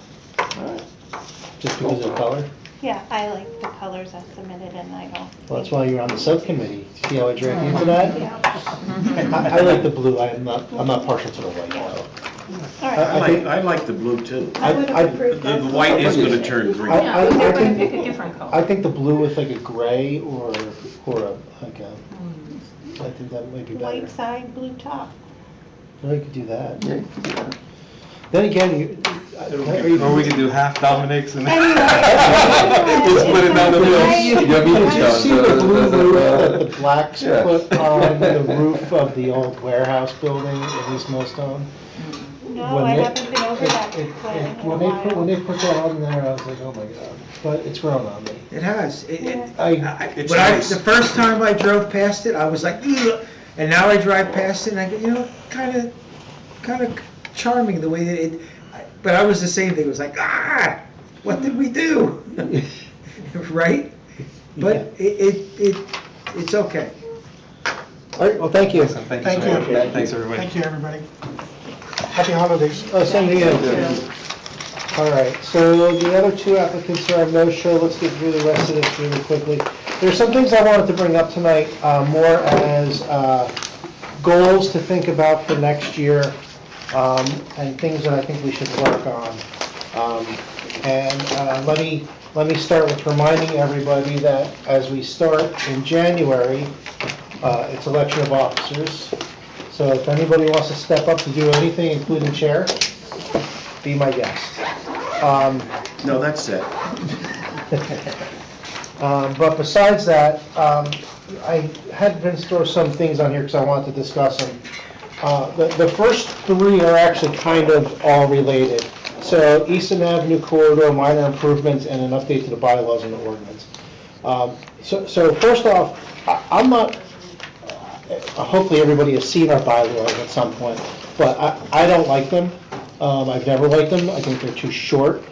Just because of color? Yeah, I like the colors as submitted and I don't. Well, that's why you're on the subcommittee. See how I dragged you into that? Yeah. I like the blue. I'm not partial to the white though. All right. I like the blue too. I would I- have approved The that. white is gonna turn green. Yeah, I they're gonna think- pick a different color. I think the blue with like a gray or like a, I think that might be better. White side, blue top. Well, you could do that. Yeah, you can do that. Then again, you. or we can do half Dominic's and Anyway. just split it down the middle. Yeah, me Did you too, see so the blue that's, roof that the blacks yeah. put on the roof of the old warehouse building in East Millstone? No, When I they- haven't been over that building in a When while. they put that on there, I was like, oh my god, but it's grown on me. It has. It's The nice. first time I drove past it, I was like, ugh, and now I drive past it and I go, kind of charming the way that it, but I was the same thing, it was like, what did we do? Right? But it's okay. All right, well, thank you. Thank Thank you so you. much. Thanks, everybody. Thank you, everybody. Happy holidays. Oh, same to you. All right, so the other two applicants are on no show. Let's get through the rest of this really quickly. There's some things I wanted to bring up tonight, more as goals to think about for next year, and things that I think we should work on. And let me start with reminding everybody that as we start in January, it's election of officers. So if anybody wants to step up to do anything, including chair, be my guest. No, that's it. But besides that, I had Vince throw some things on here because I wanted to discuss them. The first three are actually kind of all related. So Easton Avenue corridor, minor improvements, and an update to the bylaws and the ordinance. So first off, I'm not, hopefully everybody has seen our bylaws at some point, but I don't like them. I've never liked them. I think they're too short.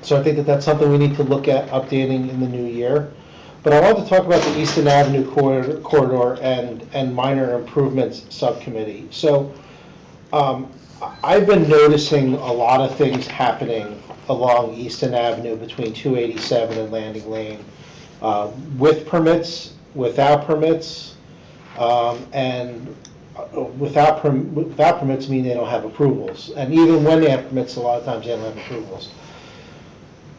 So I think that that's something we need to look at updating in the new year. But I wanted to talk about the Easton Avenue corridor and minor improvements subcommittee. So I've been noticing a lot of things happening along Easton Avenue between 287 and Landing Lane, with permits, without permits, and without permits mean they don't have approvals. And even when they have permits, a lot of times they don't have approvals.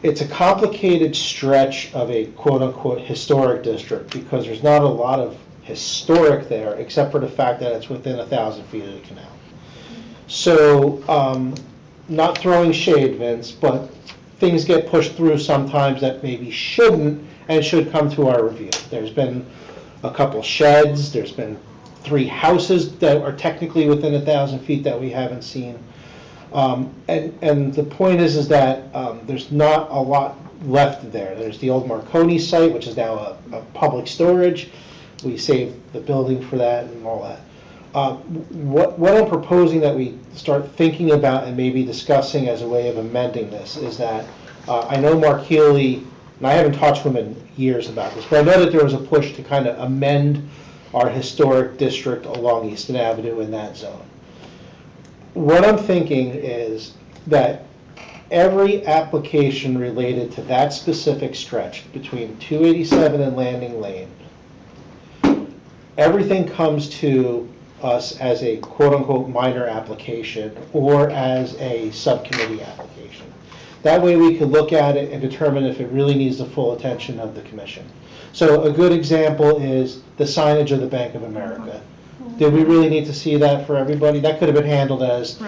It's a complicated stretch of a quote-unquote historic district because there's not a lot of historic there except for the fact that it's within 1,000 feet of the canal. So, not throwing shade, Vince, but things get pushed through sometimes that maybe shouldn't and should come to our review. There's been a couple sheds, there's been 3 houses that are technically within 1,000 feet that we haven't seen. And the point is that there's not a lot left there. There's the old Marconi site, which is now a public storage. We saved the building for that and all that. What I'm proposing that we start thinking about and maybe discussing as a way of amending this is that I know Mark Healy, and I haven't talked to him in years about this, but I know that there was a push to kind of amend our historic district along Easton Avenue in that zone. What I'm thinking is that every application related to that specific stretch between 287 and Landing Lane, everything comes to us as a quote-unquote minor application or as a subcommittee application. That way we could look at it and determine if it really needs the full attention of the commission. So a good example is the signage of the Bank of America. Did we really need to see that for everybody? That could have been handled as,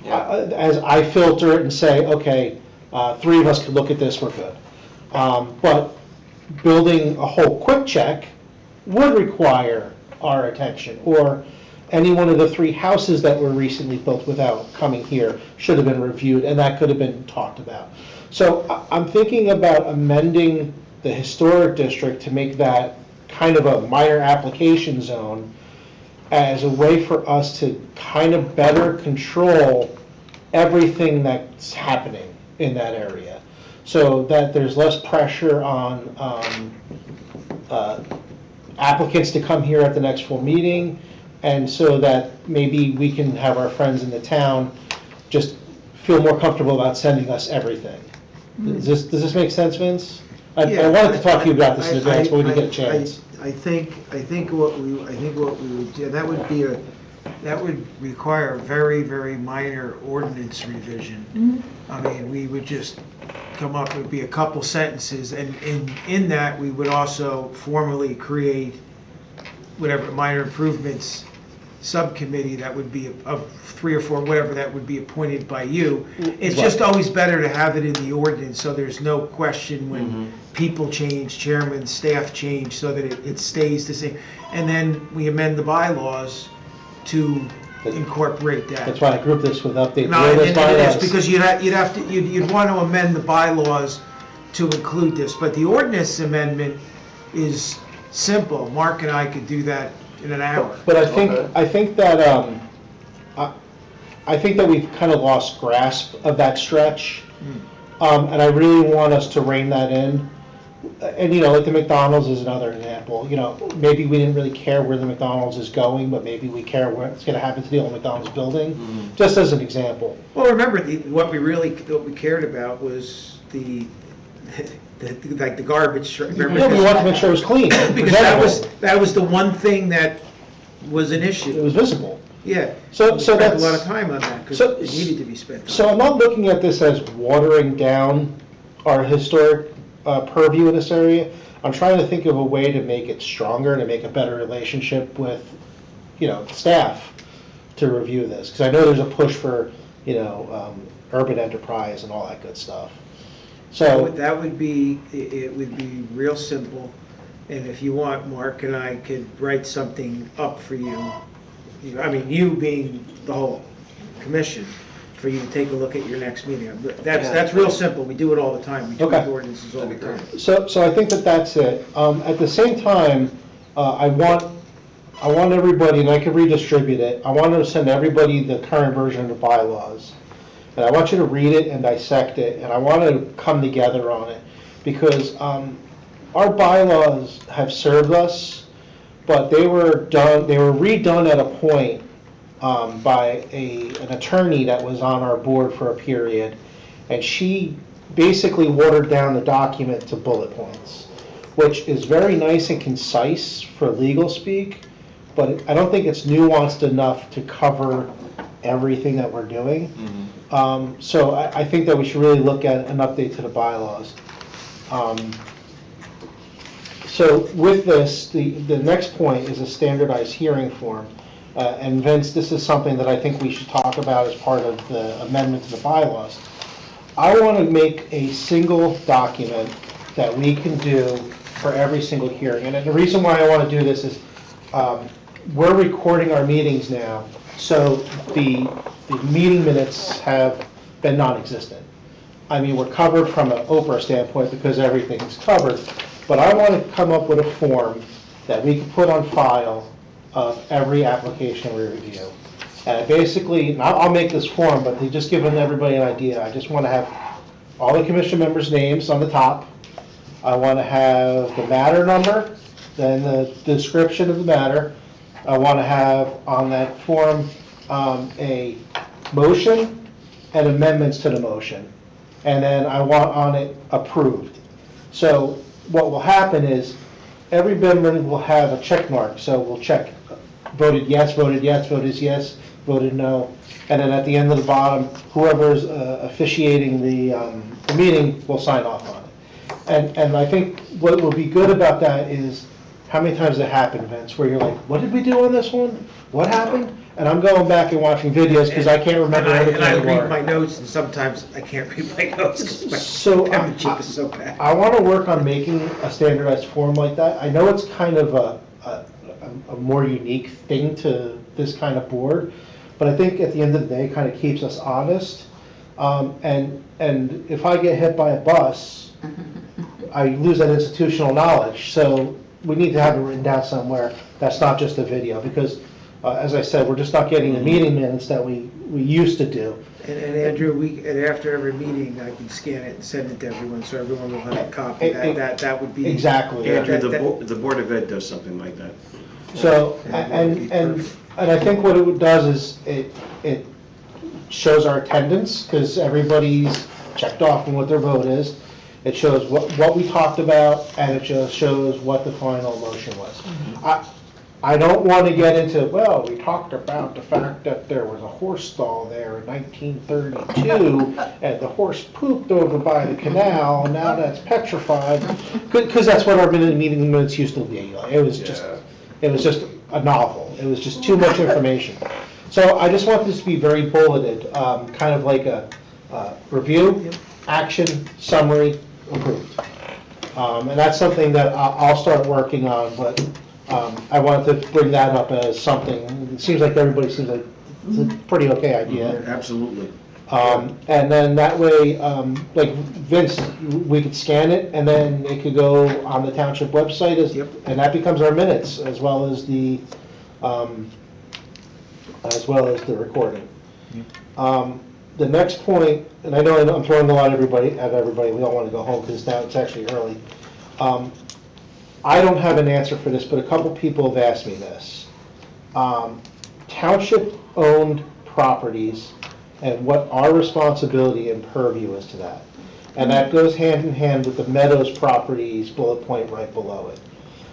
as I filter it and say, okay, 3 of us could look at this, we're good. But building a whole quick check would require our attention, or any one of the 3 houses that were recently built without coming here should have been reviewed, and that could have been talked about. So I'm thinking about amending the historic district to make that kind of a minor application zone as a way for us to kind of better control everything that's happening in that area, so that there's less pressure on applicants to come here at the next full meeting, and so that maybe we can have our friends in the town just feel more comfortable about sending us everything. Does this make sense, Vince? I wanted to talk to you about this in advance, but we didn't get a chance. I think what we would do, that would require a very, very minor ordinance revision. I mean, we would just come up, it would be a couple sentences, and in that, we would also formally create whatever minor improvements subcommittee that would be of 3 or 4, whatever that would be appointed by you. It's just always better to have it in the ordinance, so there's no question when people change, chairman, staff change, so that it stays the same. And then we amend the bylaws to incorporate that. That's why I grouped this with update. No, it is, because you'd want to amend the bylaws to include this, but the ordinance amendment is simple. Mark and I could do that in an hour. But I think that we've kind of lost grasp of that stretch, and I really want us to rein that in. And like the McDonald's is another example. Maybe we didn't really care where the McDonald's is going, but maybe we care what's going to happen to the old McDonald's building. Just as an example. Well, remember what we cared about was the garbage. Remember, we wanted to make sure it was clean. Because that was the one thing that was an issue. It was visible. Yeah. So we spent that's a lot of time on that because it needed to be spent on. So I'm not looking at this as watering down our historic purview in this area. I'm trying to think of a way to make it stronger, to make a better relationship with, staff to review this. Because I know there's a push for, urban enterprise and all that good stuff. So that would be, it would be real simple. And if you want, Mark and I could write something up for you. I mean, you being the whole commission, for you to take a look at your next meeting. That's real simple. We do it all the time. We do ordinances all the time. So I think that's it. At the same time, I want everybody, and I can redistribute it, I want to send everybody the current version of the bylaws. And I want you to read it and dissect it, and I want to come together on it, because our bylaws have served us, but they were redone at a point by an attorney that was on our board for a period, and she basically watered down the document to bullet points, which is very nice and concise for legal speak, but I don't think it's nuanced enough to cover everything that we're doing. So I think that we should really look at an update to the bylaws. So with this, the next point is a standardized hearing form. And Vince, this is something that I think we should talk about as part of the amendment to the bylaws. I want to make a single document that we can do for every single hearing. And the reason why I want to do this is we're recording our meetings now, so the meeting minutes have been non-existent. I mean, we're covered from an Oprah standpoint because everything's covered, but I want to come up with a form that we can put on file of every application we review. And I basically, and I'll make this form, but to just giving everybody an idea, I just want to have all the commission members' names on the top. I want to have the matter number, then the description of the matter. I want to have on that form a motion and amendments to the motion. And then I want on it approved. So what will happen is every member will have a check mark. So we'll check voted yes, voted yes, voted no. And then at the end of the bottom, whoever's officiating the meeting will sign off on it. And I think what will be good about that is how many times it happened, Vince, where you're like, what did we do on this one? What happened? And I'm going back and watching videos because I can't remember everything. And I read anymore. my notes, and sometimes I can't read my notes because my So penmanship is so bad. I want to work on making a standardized form like that. I know it's kind of a more unique thing to this kind of board, but I think at the end of the day, it kind of keeps us honest. And if I get hit by a bus, I lose that institutional knowledge. So we need to have it written down somewhere. That's not just a video, because as I said, we're just not getting the meeting minutes that we used to do. And Andrew, and after every meeting, I can scan it and send it to everyone, so everyone will have a copy. That would be. Exactly. Yeah. Andrew, the Board of Ed does something like that. So, and I think what it does is it shows our attendance, because everybody's checked off on what their vote is. It shows what we talked about, and it just shows what the final motion was. I don't want to get into, well, we talked about the fact that there was a horse stall there in 1932, and the horse pooped over by the canal, and now that's petrified, because that's what our meeting minutes used to be. It was just a novel. It was just too much information. So I just want this to be very bulleted, kind of like a review, action, summary, approved. And that's something that I'll start working on, but I wanted to bring that up as something. It seems like everybody seems like it's a pretty okay idea. Absolutely. And then that way, like Vince, we could scan it, and then it could go on the township website, and that becomes our minutes, as well as the recording. The next point, and I know I'm throwing a lot at everybody. We don't want to go home because now it's actually early. I don't have an answer for this, but a couple people have asked me this. Township-owned properties and what our responsibility and purview is to that. And that goes hand in hand with the Meadows properties bullet point right below it.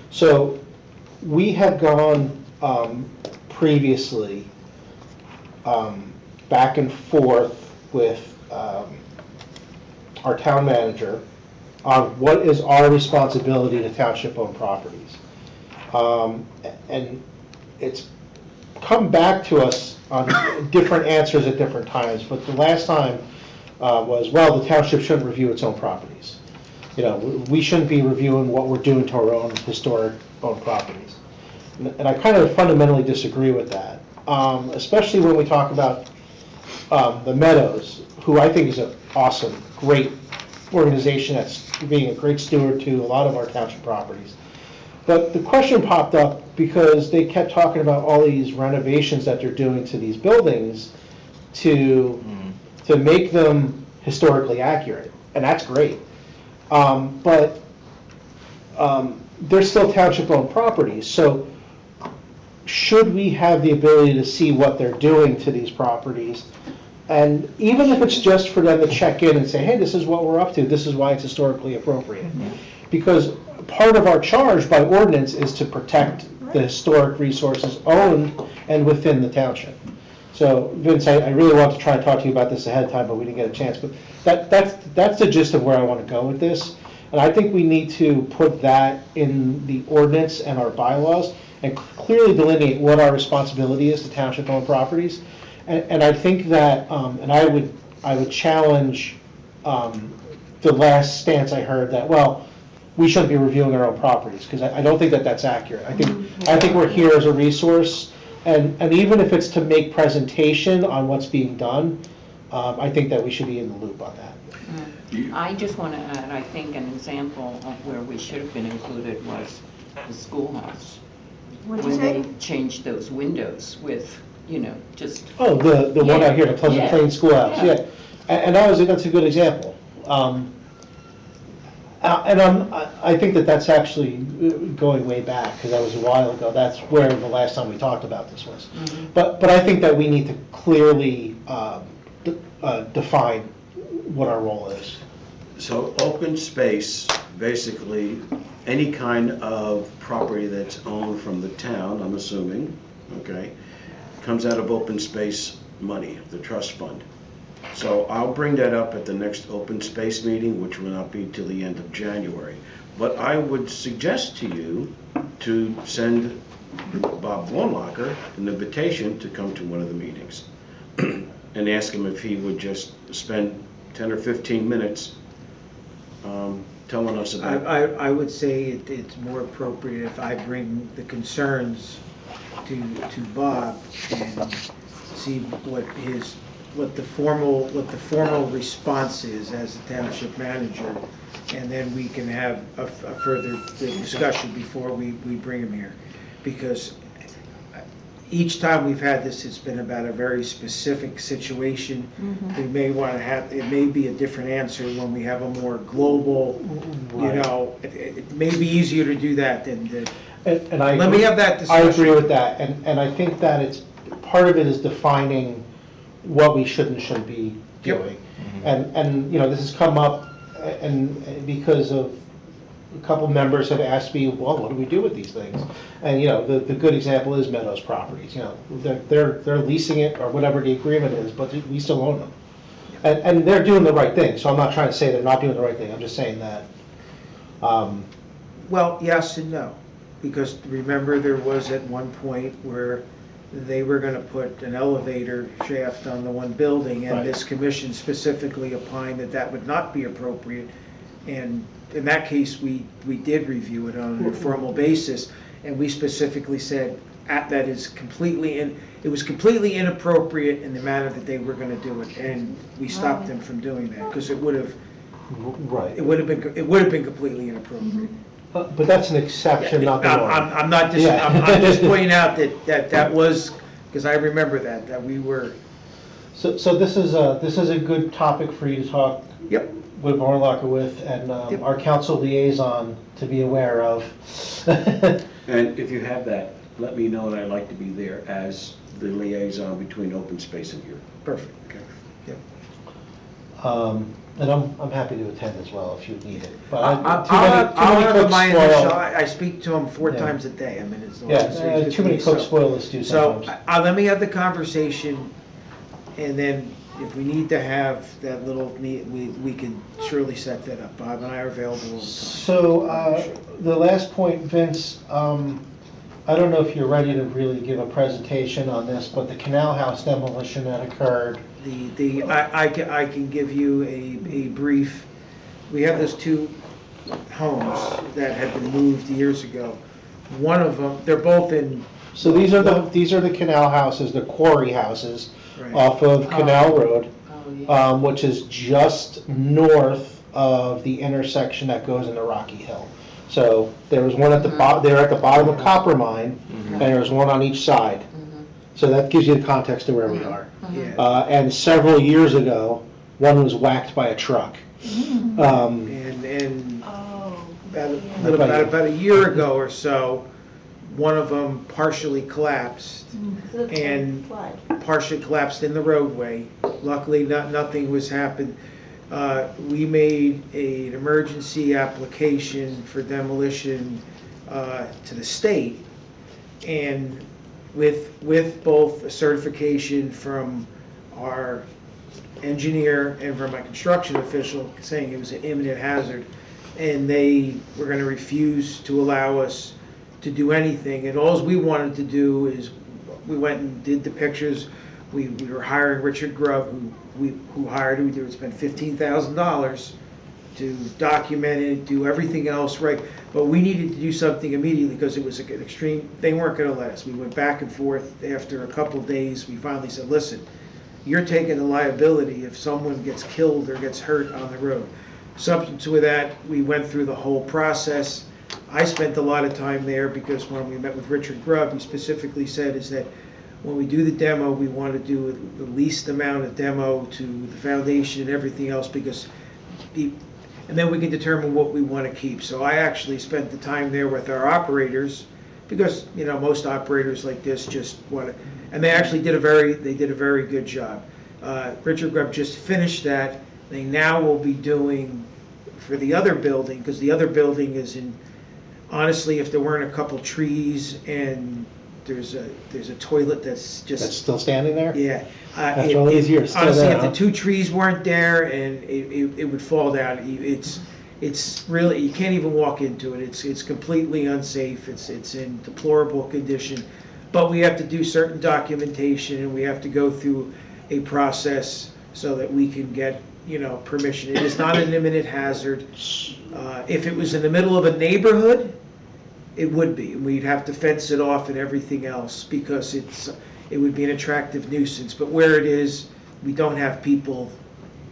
So we have gone previously back and forth with our town manager on what is our responsibility to township-owned properties. And it's come back to us on different answers at different times, but the last time was, well, the township shouldn't review its own properties. You know, we shouldn't be reviewing what we're doing to our own historic owned properties. And I kind of fundamentally disagree with that, especially when we talk about the Meadows, who I think is an awesome, great organization that's being a great steward to a lot of our township properties. But the question popped up because they kept talking about all these renovations that they're doing to these buildings to to make them historically accurate, and that's great. But they're still township-owned properties, so should we have the ability to see what they're doing to these properties? And even if it's just for them to check in and say, hey, this is what we're up to, this is why it's historically appropriate. Because part of our charge by ordinance is to protect the historic resources owned and within the township. So Vince, I really want to try and talk to you about this ahead of time, but we didn't get a chance. But that's the gist of where I want to go with this. And I think we need to put that in the ordinance and our bylaws and clearly delineate what our responsibility is to township-owned properties. And I think that, and I would challenge the last stance I heard that, well, we shouldn't be reviewing our own properties, because I don't think that that's accurate. I think we're here as a resource, and even if it's to make presentation on what's being done, I think that we should be in the loop on that. I just want to add, I think an example of where we should have been included was the schoolhouse. What'd you say? When they changed those windows with, just. Oh, the one out here, the Pleasant Yeah. Plains Schoolhouse, Yeah. yeah. And that's a good example. And I think that that's actually going way back, because that was a while ago. That's where the last time we talked about this was. But I think that we need to clearly define what our role is. So open space, basically, any kind of property that's owned from the town, I'm assuming, okay, comes out of open space money, the trust fund. So I'll bring that up at the next open space meeting, which will not be till the end of January. But I would suggest to you to send Bob Warnlocker an invitation to come to one of the meetings and ask him if he would just spend 10 or 15 minutes telling us about. I would say it's more appropriate if I bring the concerns to Bob and see what the formal response is as the township manager, and then we can have a further discussion before we bring him here. Because each time we've had this, it's been about a very specific situation. We may want to have, it may be a different answer when we have a more global, it may be easier to do that than to. And I Let me have that discussion. I agree with that, and I think that it's, part of it is defining what we should and shouldn't be doing. And this has come up, and because of a couple members have asked me, well, what do we do with these things? And the good example is Meadows Properties. They're leasing it or whatever the agreement is, but we still own them, and they're doing the right thing. So I'm not trying to say they're not doing the right thing. I'm just saying that. Well, yes and no, because remember there was at one point where they were going to put an elevator shaft on the one building, and this commission specifically opined that that would not be appropriate. And in that case, we did review it on an informal basis, and we specifically said that is it was completely inappropriate in the manner that they were going to do it, and we stopped them from doing that because it would have been completely inappropriate. But that's an exception, not the norm. I'm just pointing out that was, because I remember that we were. So this is a good topic for you to talk. Yep. With Warlocker with, and our council liaison to be aware of. And if you have that, let me know, and I'd like to be there as the liaison between open space and you. Perfect. Okay. Yep. And I'm happy to attend as well if you need it. But I'll have my initial. I speak to him 4 times a day. I mean, it's too many cooks spoil the stew sometimes. So let me have the conversation, and then if we need to have that little meet, we can surely set that up. Bob and I are available all the time. So the last point, Vince, I don't know if you're ready to really give a presentation on this, but the canal house demolition that occurred. I can give you a brief. We have those 2 homes that had been moved years ago. One of them, they're both in. So these are the canal houses, the quarry houses, off of Canal Road, which is just north of the intersection that goes into Rocky Hill. So there was one at the bottom. They're at the bottom of Copper Mine, and there was one on each side. So that gives you the context of where we are. Yeah. And several years ago, one was whacked by a truck. And Oh. about a year ago or so, one of them partially collapsed and partially collapsed in the roadway. Luckily, nothing was happened. We made an emergency application for demolition to the state, and with both a certification from our engineer and from my construction official saying it was an imminent hazard, and they were going to refuse to allow us to do anything. And all we wanted to do is, we went and did the pictures. We were hiring Richard Grubb, who hired, we would spend $15,000 to document it, do everything else right. But we needed to do something immediately because it was an extreme, they weren't going to let us. We went back and forth. After a couple of days, we finally said, listen, you're taking the liability if someone gets killed or gets hurt on the road. Subsequent to that, we went through the whole process. I spent a lot of time there because when we met with Richard Grubb, he specifically said is that when we do the demo, we want to do the least amount of demo to the foundation and everything else, because and then we can determine what we want to keep. So I actually spent the time there with our operators, because most operators like this just want to, and they actually did a very good job. Richard Grubb just finished that. They now will be doing for the other building, because the other building is in, honestly, if there weren't a couple trees and there's a toilet that's still standing there? Yeah. After all these years, still honestly, there, if huh? the two trees weren't there and it would fall down, it's really, you can't even walk into it. It's completely unsafe. It's in deplorable condition. But we have to do certain documentation, and we have to go through a process so that we can get permission. It is not an imminent hazard. If it was in the middle of a neighborhood, it would be. We'd have to fence it off and everything else because it would be an attractive nuisance. But where it is, we don't have people,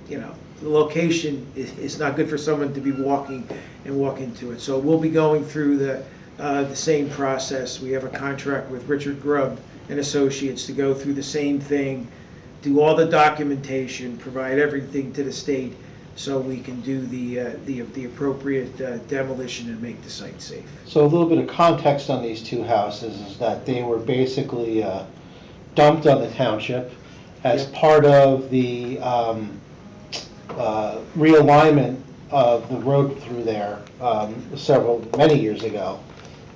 the location is not good for someone to be walking and walk into it. So we'll be going through the same process. We have a contract with Richard Grubb and Associates to go through the same thing, do all the documentation, provide everything to the state so we can do the appropriate demolition and make the site safe. So a little bit of context on these two houses is that they were basically dumped on the township as part of the realignment of the road through there many years ago.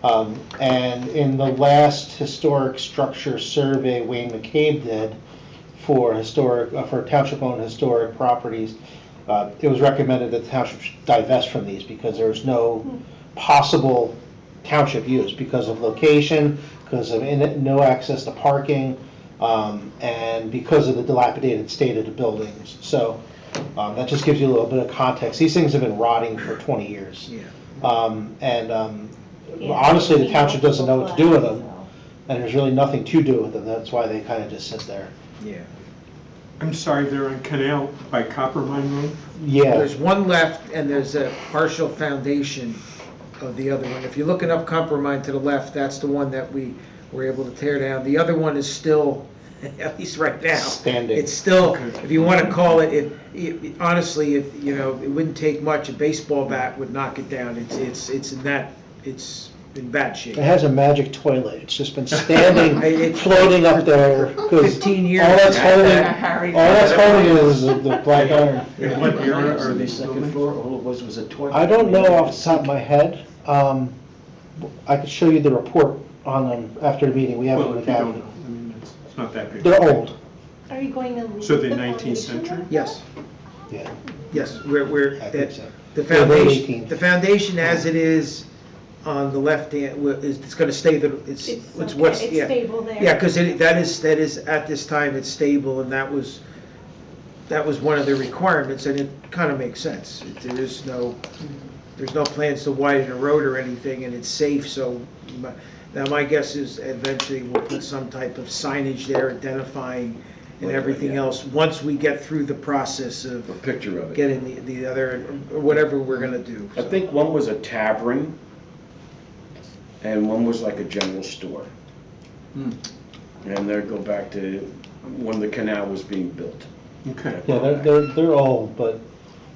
And in the last historic structure survey Wayne McCabe did for township-owned historic properties, it was recommended that the township should divest from these because there's no possible township use because of location, because of no access to parking, and because of the dilapidated state of the buildings. So that just gives you a little bit of context. These things have been rotting for 20 years. Yeah. Honestly, the township doesn't know what to do with them, and there's really nothing to do with them. That's why they kind of just sit there. Yeah. I'm sorry, they're on Canal by Copper Mine Road? Yeah. There's one left, and there's a partial foundation of the other one. If you're looking up Copper Mine to the left, that's the one that we were able to tear down. The other one is still, at least right now, standing. It's still, if you want to call it, honestly, it wouldn't take much. A baseball bat would knock it down. It's in bad shape. It has a magic toilet. It's just been standing, floating up there. 15 years. All that's holding it is the black iron. In what era are they second floor? All it was a toilet? I don't know off the top of my head. I could show you the report on them after the meeting. We have it Well, in if the you don't cabinet. know, I mean, it's not that big. They're old. Are you going to leave So they're the 19th foundation century? there? Yes, Yeah, yes, we're, I think so. the Yeah, late foundation, 18th. the foundation as it is on the left hand, it's gonna stay, it's what's, It's yeah. stable there. Yeah, because that is, at this time, it's stable, and that was one of the requirements, and it kind of makes sense. There's no plans to widen the road or anything, and it's safe, so, now my guess is eventually we'll put some type of signage there identifying and everything else, once we get through the process of A picture of it. getting the other, or whatever we're gonna do. I think one was a tavern, and one was like a general store. And they'll go back to when the canal was being built. Okay. Yeah, they're old, but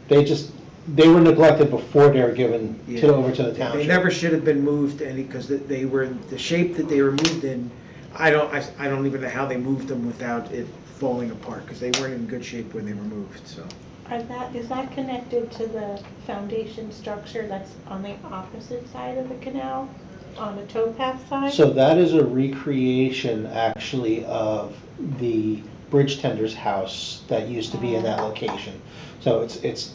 they were neglected before they were given over to the They township. never should have been moved any, because they were, the shape that they were moved in, I don't even know how they moved them without it falling apart, because they weren't in good shape when they were moved, so. Is that connected to the foundation structure that's on the opposite side of the canal, on the towpath side? So that is a recreation, actually, of the bridge tender's house that used to be in that location. So it's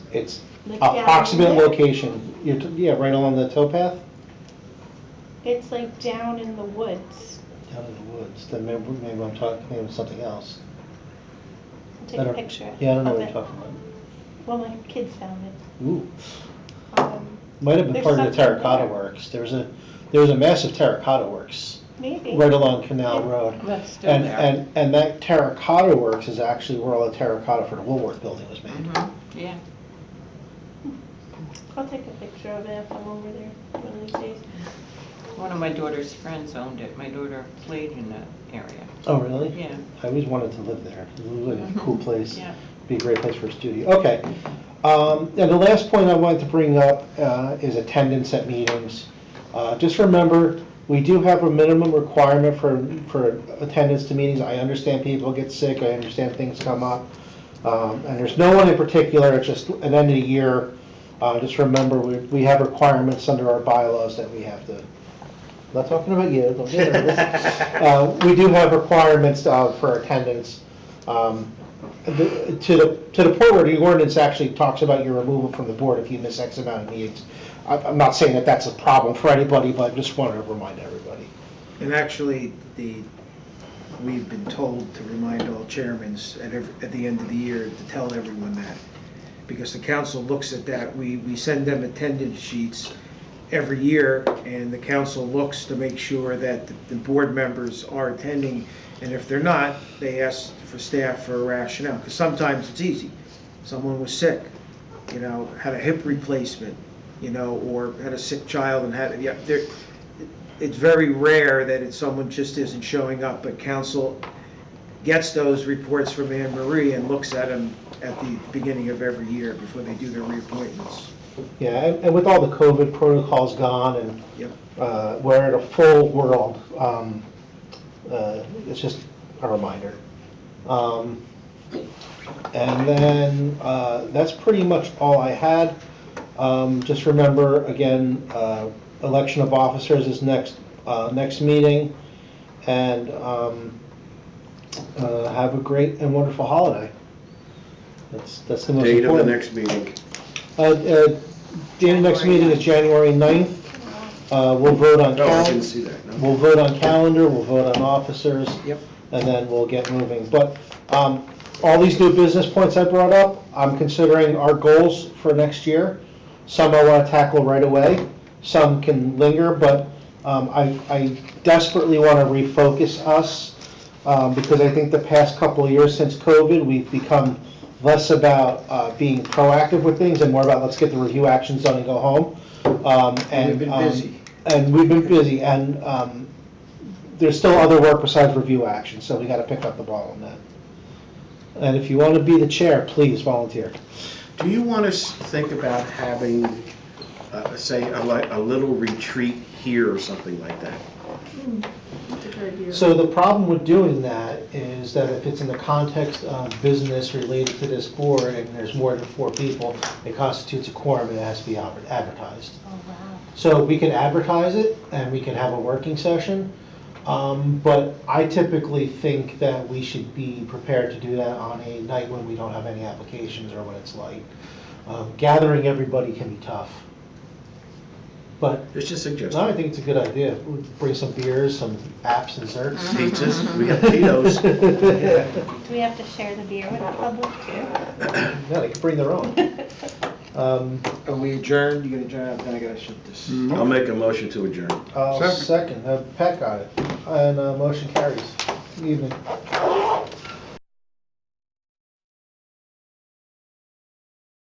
Like down approximate there? location. Yeah, right along the towpath. It's like down in the woods. Down in the woods. Then maybe I'm talking about something else. Take I a don't- picture. Yeah, I don't know of what it. you're talking about. Well, my kids found it. Ooh, Um, might have been There's part of the something terracotta there. works. There was a massive terracotta works Maybe. right along Canal Yeah. Road. That's still And, there. and that terracotta works is actually where all the terracotta for the Woolworth building was made. Yeah. I'll take a picture of it if I'm over there one of these days. One of my daughter's friends owned it. My daughter played in that area. Oh, really? Yeah. I always wanted to live there. It was like a cool place. Yeah. Be a great place for a studio. Okay. And the last point I wanted to bring up is attendance at meetings. Just remember, we do have a minimum requirement for attendance to meetings. I understand people get sick. I understand things come up. And there's no one in particular. It's just at the end of the year. Just remember, we have requirements under our bylaws that we have to. I'm not talking about you. Don't get nervous. We do have requirements for attendance. To the point where the ordinance actually talks about your removal from the board if you miss X amount of meetings. I'm not saying that that's a problem for anybody, but I just wanted to remind everybody. And actually, we've been told to remind all chairmen at the end of the year to tell everyone that. Because the council looks at that, we send them attendance sheets every year, and the council looks to make sure that the board members are attending, and if they're not, they ask for staff for a rationale, because sometimes it's easy. Someone was sick, had a hip replacement, or had a sick child and it's very rare that someone just isn't showing up, but council gets those reports from Anne Marie and looks at them at the beginning of every year before they do their reappointments. Yeah, and with all the COVID protocols gone and Yep. we're at a full world, it's just a reminder. And then that's pretty much all I had. Just remember, again, election of officers is next meeting, and have a great and wonderful holiday. That's the most Date of the important. next meeting. The next meeting is January 9th. We'll vote on No, I didn't calendar. see that, no. We'll vote on calendar, we'll vote on officers. Yep. And then we'll get moving. But all these new business points I brought up, I'm considering our goals for next year. Some I want to tackle right away, some can linger, but I desperately want to refocus us because I think the past couple of years since COVID, we've become less about being proactive with things and more about let's get the review actions done and go home. We've been busy. And we've been busy, and there's still other work besides review action, so we got to pick up the ball on that. And if you want to be the chair, please volunteer. Do you want to think about having, say, a little retreat here or something like that? That's a good idea. So the problem with doing that is that if it's in the context of business related to this board and there's more than 4 people, it constitutes a quorum and it has to be advertised. Oh, wow. So we can advertise it and we can have a working session, but I typically think that we should be prepared to do that on a night when we don't have any applications or when it's light. Gathering everybody can be tough. But It's just a no, I suggestion. think it's a good idea. We'll bring some beers, some apps and desserts. Pizzas, we got Tito's. Do we have to share the beer with the public too? Yeah, they can bring their own. Are we adjourned? You gonna adjourn? Then I gotta shut this. I'll make a motion to adjourn. Second, Pat got it, and motion carries. Evening.